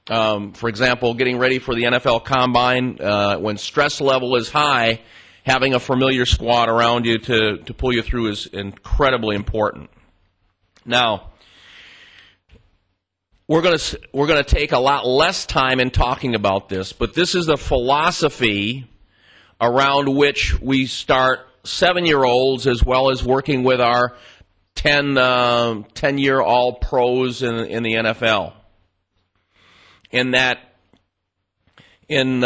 for example, getting ready for the NFL Combine. When stress level is high, having a familiar squad around you to pull you through is incredibly important. Now, we're going to take a lot less time in talking about this, but this is the philosophy around which we start 7-year-olds as well as working with our 10-year all-pros in the NFL. In that, in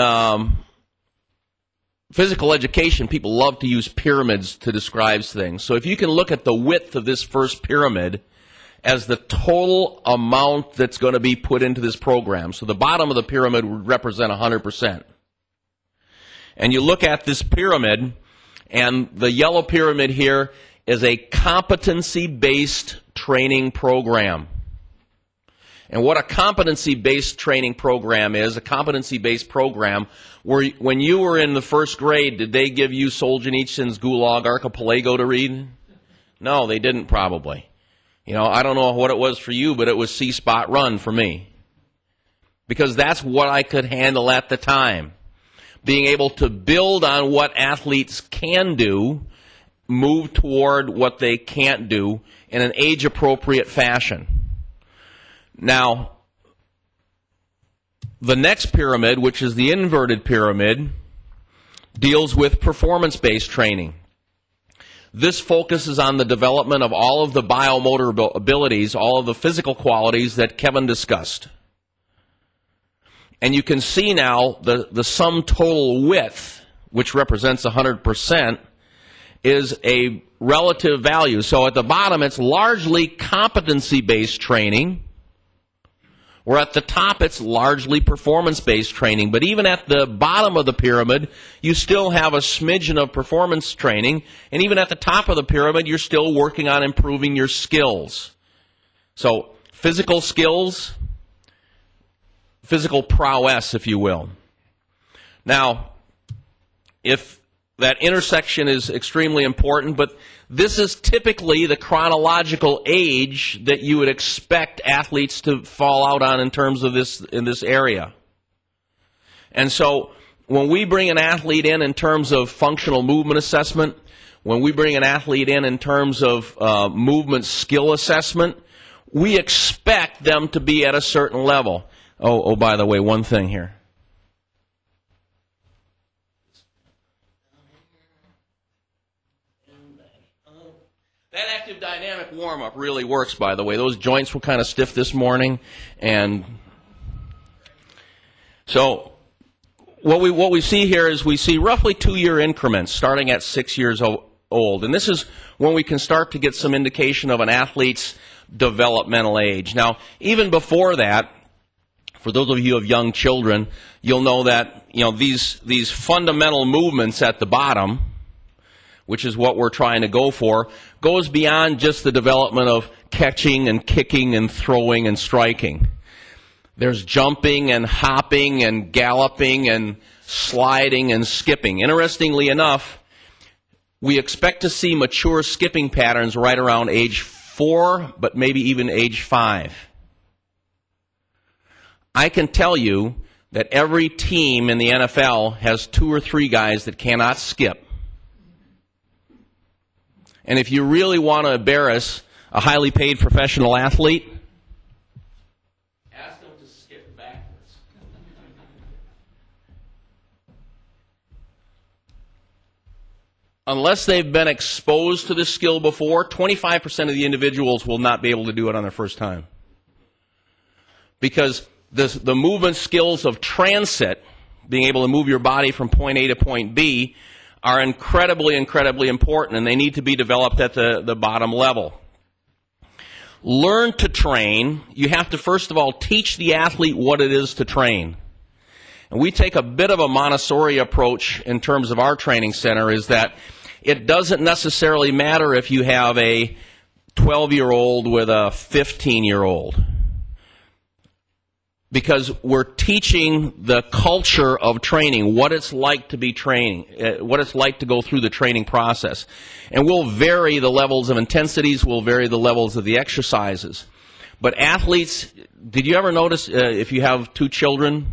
physical education, people love to use pyramids to describe things. So if you can look at the width of this first pyramid as the total amount that's going to be put into this program. So the bottom of the pyramid would represent 100%. And you look at this pyramid, and the yellow pyramid here is a competency-based training program. And what a competency-based training program is, a competency-based program, where when you were in the first grade, did they give you Solzhenitsyn's Gulag Archipelago to read? No, they didn't probably. You know, I don't know what it was for you, but it was See Spot Run for me. Because that's what I could handle at the time. Being able to build on what athletes can do, move toward what they can't do in an age-appropriate fashion. Now, the next pyramid, which is the inverted pyramid, deals with performance-based training. This focuses on the development of all of the biomotor abilities, all of the physical qualities that Kevin discussed. And you can see now the sum total width, which represents 100%, is a relative value. So at the bottom, it's largely competency-based training, where at the top, it's largely performance-based training. But even at the bottom of the pyramid, you still have a smidgen of performance training. And even at the top of the pyramid, you're still working on improving your skills. So physical skills, physical prowess, if you will. Now, if that intersection is extremely important, but this is typically the chronological age that you would expect athletes to fall out on in terms of this in this area. And so when we bring an athlete in terms of functional movement assessment, when we bring an athlete in terms of movement skill assessment, we expect them to be at a certain level. Oh, by the way, one thing here. That active dynamic warm-up really works, by the way. Those joints were kind of stiff this morning. And so what we see here is we see roughly 2-year increments starting at 6 years old. And this is when we can start to get some indication of an athlete's developmental age. Now, even before that, for those of you who have young children, you'll know that these fundamental movements at the bottom, which is what we're trying to go for, goes beyond just the development of catching and kicking and throwing and striking. There's jumping and hopping and galloping and sliding and skipping. Interestingly enough, we expect to see mature skipping patterns right around age 4, but maybe even age 5. I can tell you that every team in the NFL has 2 or 3 guys that cannot skip. And if you really want to embarrass a highly paid professional athlete, ask them to skip backwards. Unless they've been exposed to this skill before, 25% of the individuals will not be able to do it on their first time. Because the movement skills of transit, being able to move your body from point A to point B, are incredibly, incredibly important, and they need to be developed at the bottom level. learn to train, you have to first of all teach the athlete what it is to train. And we take a bit of a Montessori approach in terms of our training center, is that it doesn't necessarily matter if you have a 12-year-old with a 15-year-old, because we're teaching the culture of training, what it's like to be training, what it's like to go through the training process. And we'll vary the levels of intensities, we'll vary the levels of the exercises. But athletes, did you ever notice, if you have two children,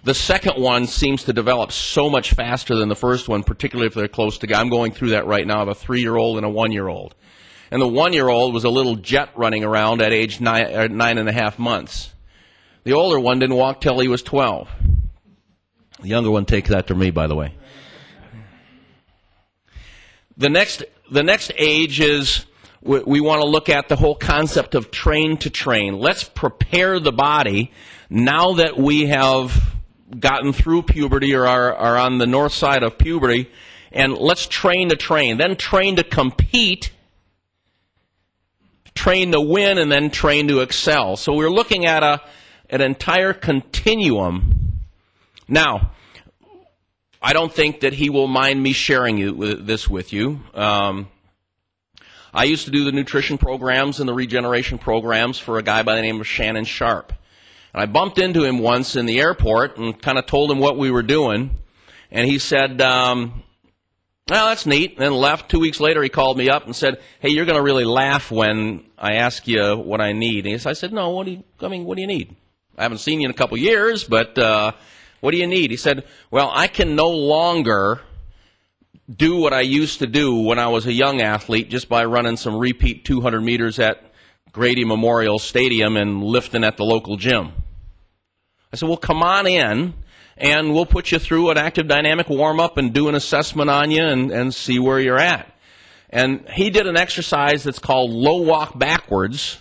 the second one seems to develop so much faster than the first one, particularly if they're close together. I'm going through that right now. I have a 3-year-old and a 1-year-old. And the 1-year-old was a little jet running around at age 9.5 months. The older one didn't walk till he was 12. The younger one takes that to me, by the way. The next age is, we want to look at the whole concept of train to train. Let's prepare the body now that we have gotten through puberty or are on the north side of puberty, and let's train to train. Then train to compete, train to win, and then train to excel. So we're looking at an entire continuum. Now, I don't think that he will mind me sharing this with you. I used to do the nutrition programs and the regeneration programs for a guy by the name of Shannon Sharp. And I bumped into him once in the airport and kind of told him what we were doing. And he said, well, that's neat. And then left. 2 weeks later, he called me up and said, hey, you're going to really laugh when I ask you what I need. And I said, no, what do you need? I haven't seen you in a couple years, but what do you need? He said, well, I can no longer do what I used to do when I was a young athlete just by running some repeat 200 meters at Grady Memorial Stadium and lifting at the local gym. I said, well, come on in, and we'll put you through an active dynamic warm-up and do an assessment on you and see where you're at. And he did an exercise that's called low walk backwards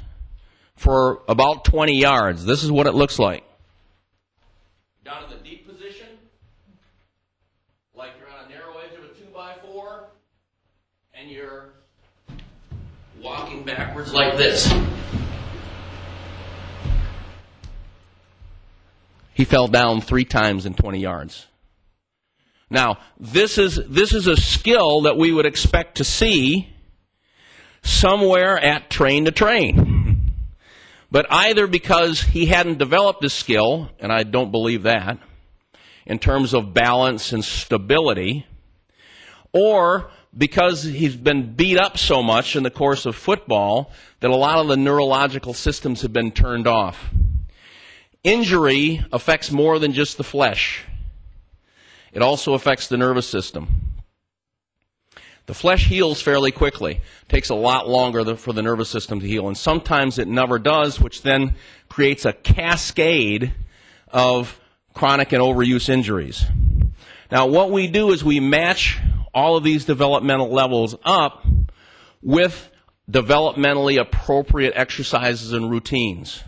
for about 20 yards. This is what it looks like. Down in the deep position, like you're on a narrow edge of a 2x4, and you're walking backwards like this. He fell down 3 times in 20 yards. Now, this is a skill that we would expect to see somewhere at train to train. But either because he hadn't developed a skill, and I don't believe that, in terms of balance and stability, or because he's been beat up so much in the course of football that a lot of the neurological systems have been turned off. Injury affects more than just the flesh. It also affects the nervous system. The flesh heals fairly quickly. It takes a lot longer for the nervous system to heal, and sometimes it never does, which then creates a cascade of chronic and overuse injuries. Now, what we do is we match all of these developmental levels up with developmentally appropriate exercises and routines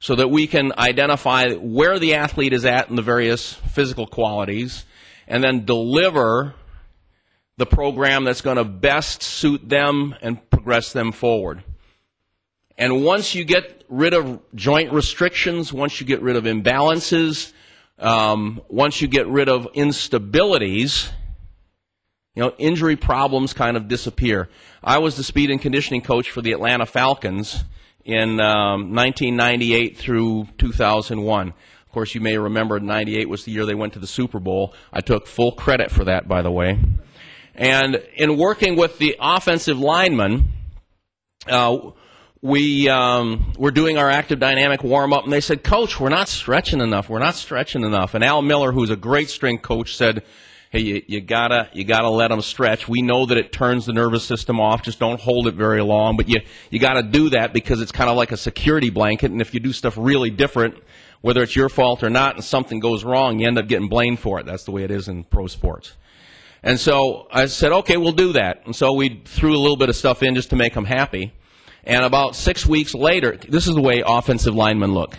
so that we can identify where the athlete is at in the various physical qualities and then deliver the program that's going to best suit them and progress them forward. And once you get rid of joint restrictions, once you get rid of imbalances, once you get rid of instabilities, injury problems kind of disappear. I was the speed and conditioning coach for the Atlanta Falcons in 1998 through 2001. Of course, you may remember 98 was the year they went to the Super Bowl. I took full credit for that, by the way. And in working with the offensive linemen, we were doing our active dynamic warm-up, and they said, Coach, we're not stretching enough. We're not stretching enough. And Al Miller, who's a great strength coach, said, hey, you gotta let them stretch. We know that it turns the nervous system off. Just don't hold it very long. But you gotta do that because it's kind of like a security blanket. And if you do stuff really different, whether it's your fault or not, and something goes wrong, you end up getting blamed for it. That's the way it is in pro sports. And so I said, okay, we'll do that. And so we threw a little bit of stuff in just to make them happy. And about 6 weeks later, this is the way offensive linemen look.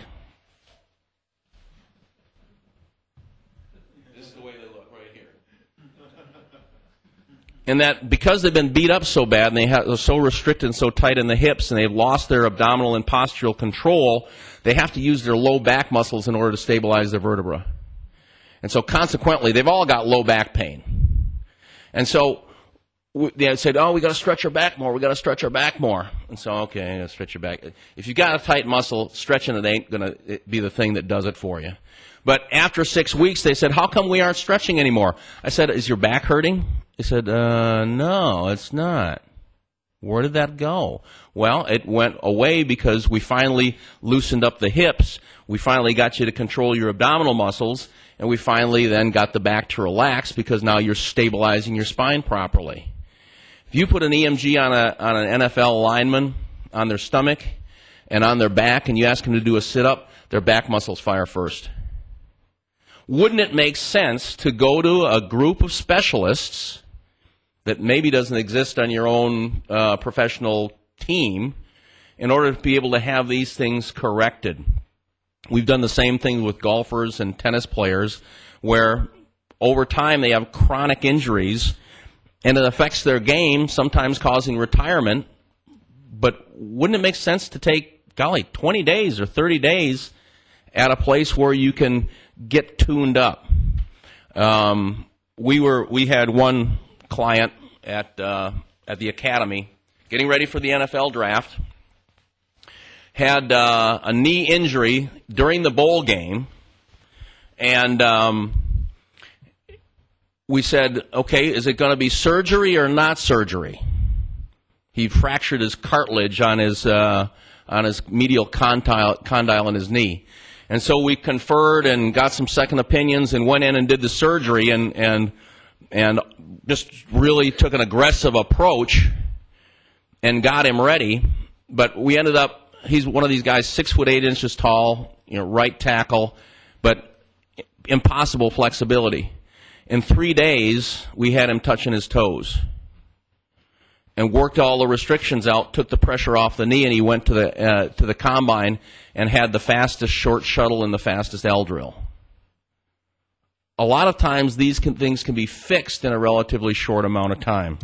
And that because they've been beat up so bad and they're so restricted and so tight in the hips and they've lost their abdominal and postural control, they have to use their low back muscles in order to stabilize their vertebra. And so consequently, they've all got low back pain. And so they said, oh, we got to stretch our back more. We got to stretch our back more. And so, okay, I got to stretch your back. If you got a tight muscle, stretching it ain't going to be the thing that does it for you. But after 6 weeks, they said, how come we aren't stretching anymore? I said, is your back hurting? He said, no, it's not. Where did that go? Well, it went away because we finally loosened up the hips. We finally got you to control your abdominal muscles, and we finally then got the back to relax because now you're stabilizing your spine properly. If you put an EMG on an NFL lineman on their stomach and on their back and you ask them to do a sit-up, their back muscles fire first. Wouldn't it make sense to go to a group of specialists that maybe doesn't exist on your own professional team in order to be able to have these things corrected? We've done the same thing with golfers and tennis players where over time they have chronic injuries and it affects their game, sometimes causing retirement. But wouldn't it make sense to take, 20 days or 30 days at a place where you can get tuned up? We had one client at the academy getting ready for the NFL draft, had a knee injury during the bowl game, and we said, okay, is it going to be surgery or not surgery? He fractured his cartilage on his medial condyle in his knee. And so we conferred and got some second opinions and went in and did the surgery and just really took an aggressive approach and got him ready. But we ended up, he's one of these guys, 6'8" tall, right tackle, but impossible flexibility. In 3 days, we had him touching his toes and worked all the restrictions out, took the pressure off the knee, and he went to the combine and had the fastest short shuttle and the fastest L drill. A lot of times these things can be fixed in a relatively short amount of time.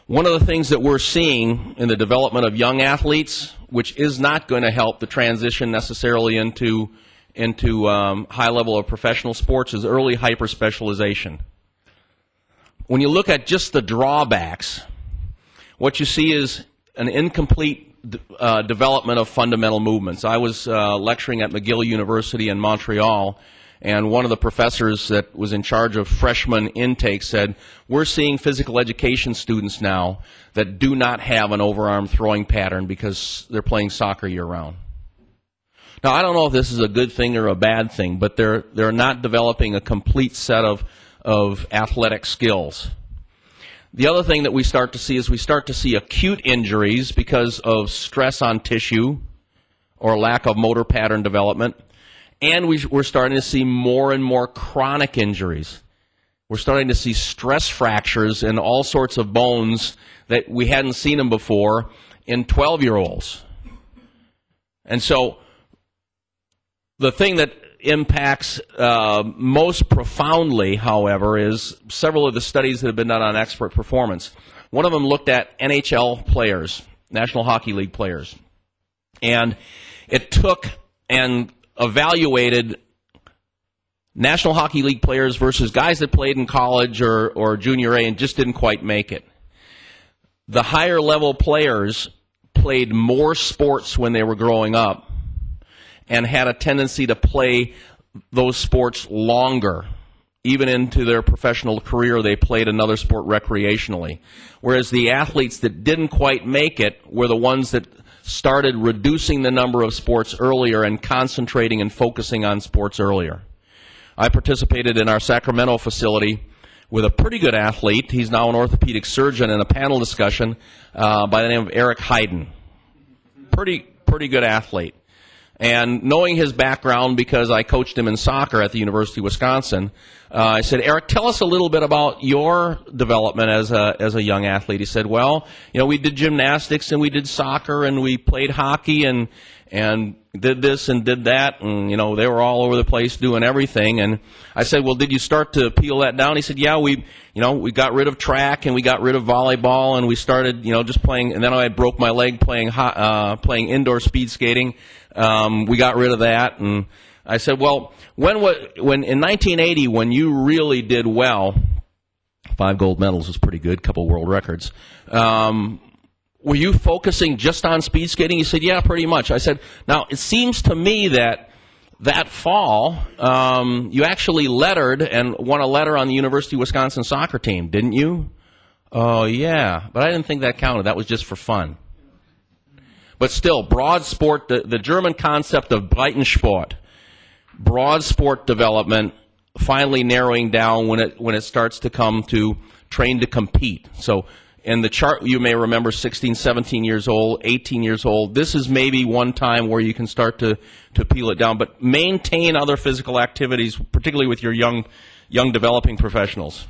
One of the things that we're seeing in the development of young athletes, which is not going to help the transition necessarily into high level of professional sports, is early hyperspecialization. When you look at just the drawbacks, what you see is an incomplete development of fundamental movements. I was lecturing at McGill University in Montreal, and one of the professors that was in charge of freshman intake said, we're seeing physical education students now that do not have an overarm throwing pattern because they're playing soccer year-round. Now, I don't know if this is a good thing or a bad thing, but they're not developing a complete set of athletic skills. The other thing that we start to see is we start to see acute injuries because of stress on tissue or lack of motor pattern development. And we're starting to see more and more chronic injuries. We're starting to see stress fractures in all sorts of bones that we hadn't seen them before in 12-year-olds. And so the thing that impacts most profoundly, however, is several of the studies that have been done on expert performance. One of them looked at NHL players, National Hockey League players. And it took and evaluated National Hockey League players versus guys that played in college or junior A and just didn't quite make it. The higher level players played more sports when they were growing up and had a tendency to play those sports longer. Even into their professional career, they played another sport recreationally. Whereas the athletes that didn't quite make it were the ones that started reducing the number of sports earlier and concentrating and focusing on sports earlier. I participated in our Sacramento facility with a pretty good athlete. He's now an orthopedic surgeon in a panel discussion by the name of Eric Hayden. Pretty good athlete. And knowing his background, because I coached him in soccer at the University of Wisconsin, I said, Eric, tell us a little bit about your development as a young athlete. He said, well, we did gymnastics and we did soccer and we played hockey and did this and did that, and they were all over the place doing everything. And I said, well, did you start to peel that down? He said, yeah, we got rid of track and we got rid of volleyball and we started just playing. And then I broke my leg playing indoor speed skating. We got rid of that. And I said, well, when in 1980, when you really did well, 5 gold medals was pretty good, couple world records. Were you focusing just on speed skating? He said, yeah, pretty much. I said, now, it seems to me that fall, you actually lettered and won a letter on the University of Wisconsin soccer team, didn't you? Oh, yeah. But I didn't think that counted. That was just for fun. But still, broad sport, the German concept of Breitensport, broad sport development, finally narrowing down when it starts to come to train to compete. So, in the chart, you may remember 16, 17 years old, 18 years old. This is maybe one time where you can start to peel it down. But maintain other physical activities, particularly with your young developing professionals.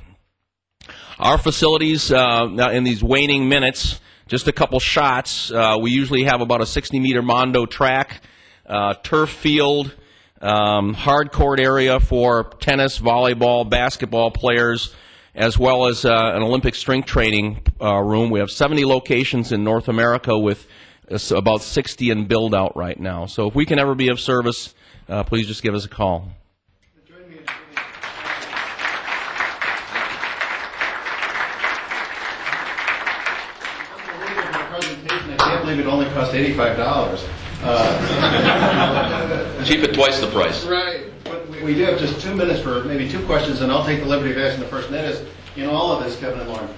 Our facilities, now in these waning minutes, just a couple shots. We usually have about a 60-meter Mondo track, turf field, hard court area for tennis, volleyball, basketball players, as well as an Olympic strength training room. We have 70 locations in North America with about 60 in build-out right now. So if we can ever be of service, please just give us a call. Join me in I can't believe it only cost $85. Cheap at twice the price. Right. We do have just 2 minutes for maybe 2 questions, and I'll take the liberty of asking the first. And that is, in all of this, Kevin and Loren,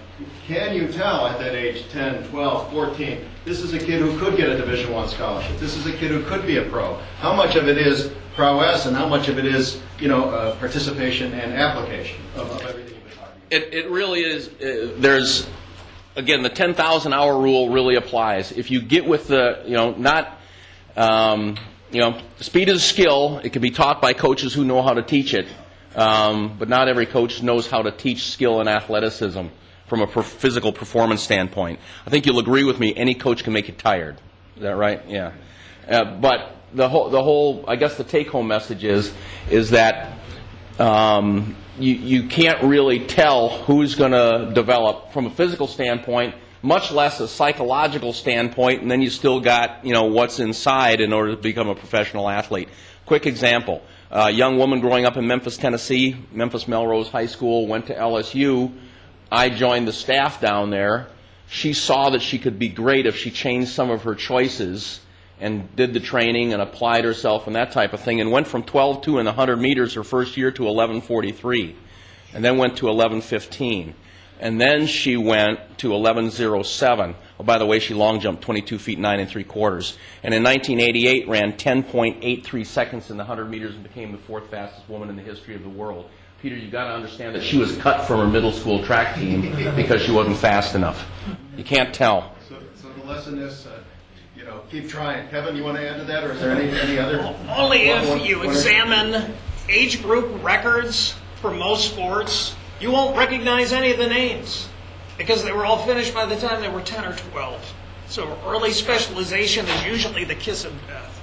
can you tell at that age, 10, 12, 14, this is a kid who could get a Division I scholarship, this is a kid who could be a pro? How much of it is prowess and how much of it is, participation and application of everything you've been talking about? It really is. There's, again, the 10,000-hour rule really applies. If you get with the, speed is a skill. It can be taught by coaches who know how to teach it. But not every coach knows how to teach skill and athleticism from a physical performance standpoint. I think you'll agree with me, any coach can make you tired. Is that right? Yeah. But the whole, I guess the take-home message is that you can't really tell who's going to develop from a physical standpoint, much less a psychological standpoint, and then you still got, what's inside in order to become a professional athlete. Quick example, a young woman growing up in Memphis, Tennessee, Memphis Melrose High School, went to LSU. I joined the staff down there. She saw that she could be great if she changed some of her choices and did the training and applied herself and that type of thing, and went from 12.2 in the 100 meters her first year to 11.43, and then went to 11.15. And then she went to 11.07. Oh, by the way, she long jumped 22 feet 9 3/4. And in 1988 ran 10.83 seconds in the 100 meters and became the 4th fastest woman in the history of the world. Peter, you've got to understand that she was cut from her middle school track team because she wasn't fast enough. You can't tell. So the lesson is, keep trying. Kevin, you want to add to that, or is there any other? Only if you examine age group records for most sports, you won't recognize any of the names because they were all finished by the time they were 10 or 12. So early specialization is usually the kiss of death.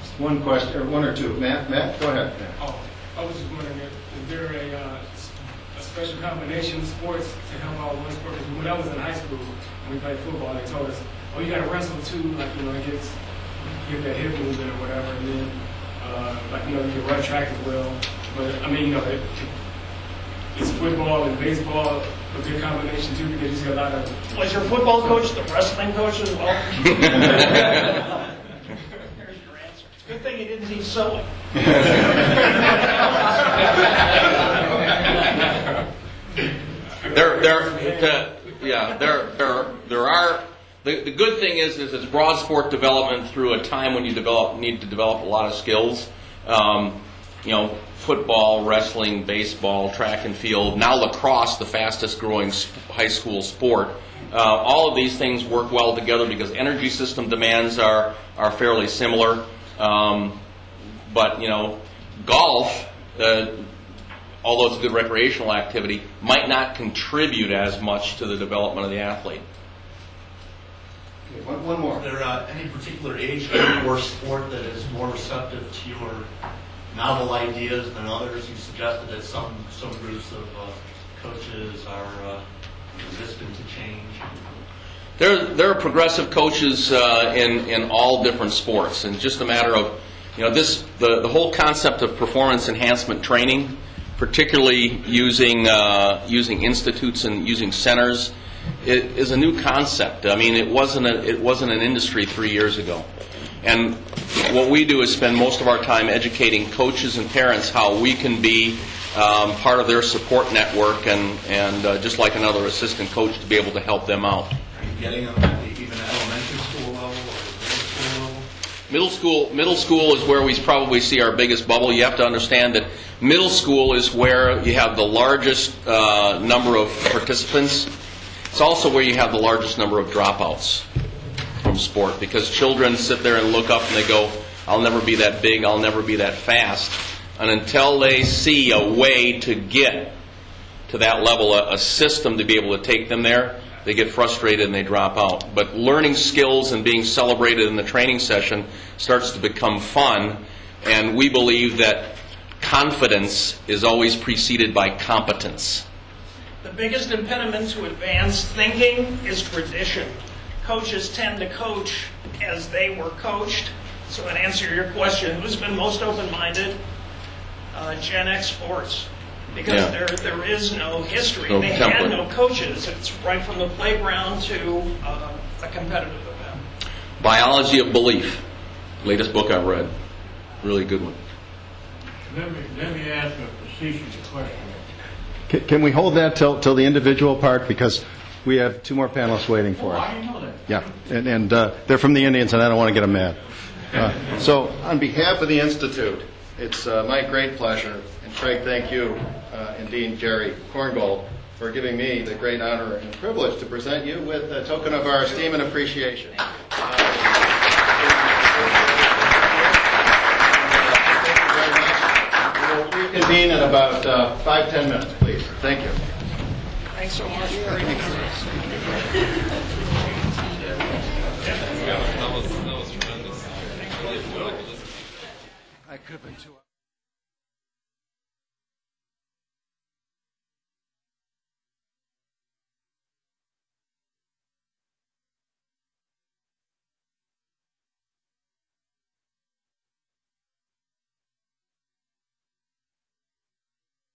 Just one question, or one or two. Matt, go ahead. Oh, I was just wondering, is there a special combination of sports to help out one sport? Because when I was in high school, when we played football, they told us, oh, you got to wrestle too, like, get that hip movement or whatever, and then, you can run track as well. But, it's football and baseball a good combination too, because you see a lot of... Was your football coach the wrestling coach as well? There's your answer. It's a good thing you didn't teach sewing. The good thing is it's broad sport development through a time when you need to develop a lot of skills. Football, wrestling, baseball, track and field, now lacrosse, the fastest growing high school sport. All of these things work well together because energy system demands are fairly similar. But, you know, golf, although it's a good recreational activity, might not contribute as much to the development of the athlete. Okay, one more. Is there any particular age group or sport that is more receptive to your novel ideas than others? You suggested that some groups of coaches are resistant to change. There are progressive coaches in all different sports, and just a matter of, you know, the whole concept of performance enhancement training, particularly using institutes and using centers, is a new concept. I mean, it wasn't an industry 3 years ago. And what we do is spend most of our time educating coaches and parents how we can be part of their support network and just like another assistant coach to be able to help them out. Are you getting them at even elementary school level or middle school level? Middle school is where we probably see our biggest bubble. You have to understand that middle school is where you have the largest number of participants. It's also where you have the largest number of dropouts from sport, because children sit there and look up and they go, I'll never be that big, I'll never be that fast. And until they see a way to get to that level, a system to be able to take them there, they get frustrated and they drop out. But learning skills and being celebrated in the training session starts to become fun, and we believe that confidence is always preceded by competence. The biggest impediment to advanced thinking is tradition. Coaches tend to coach as they were coached. So in answer to your question, who's been most open-minded? Gen X sports. Because there is no history. No they template. had no coaches. It's right from the playground to a competitive event. Biology of Belief. Latest book I've read. Really good one. Let me ask a facetious question. Can we hold that till the individual part, because we have two more panelists waiting for us. I didn't know that. Yeah, and they're from the Indians, and I don't want to get them mad. So on behalf of the Institute, it's my great pleasure, and Craig, thank you, and Dean Jerry Korngold, for giving me the great honor and privilege to present you with a token of our esteem and appreciation. We'll reconvene in about 5-10 minutes, please. Thank you. Thanks so much. Very generous. That was tremendous. I could have been too.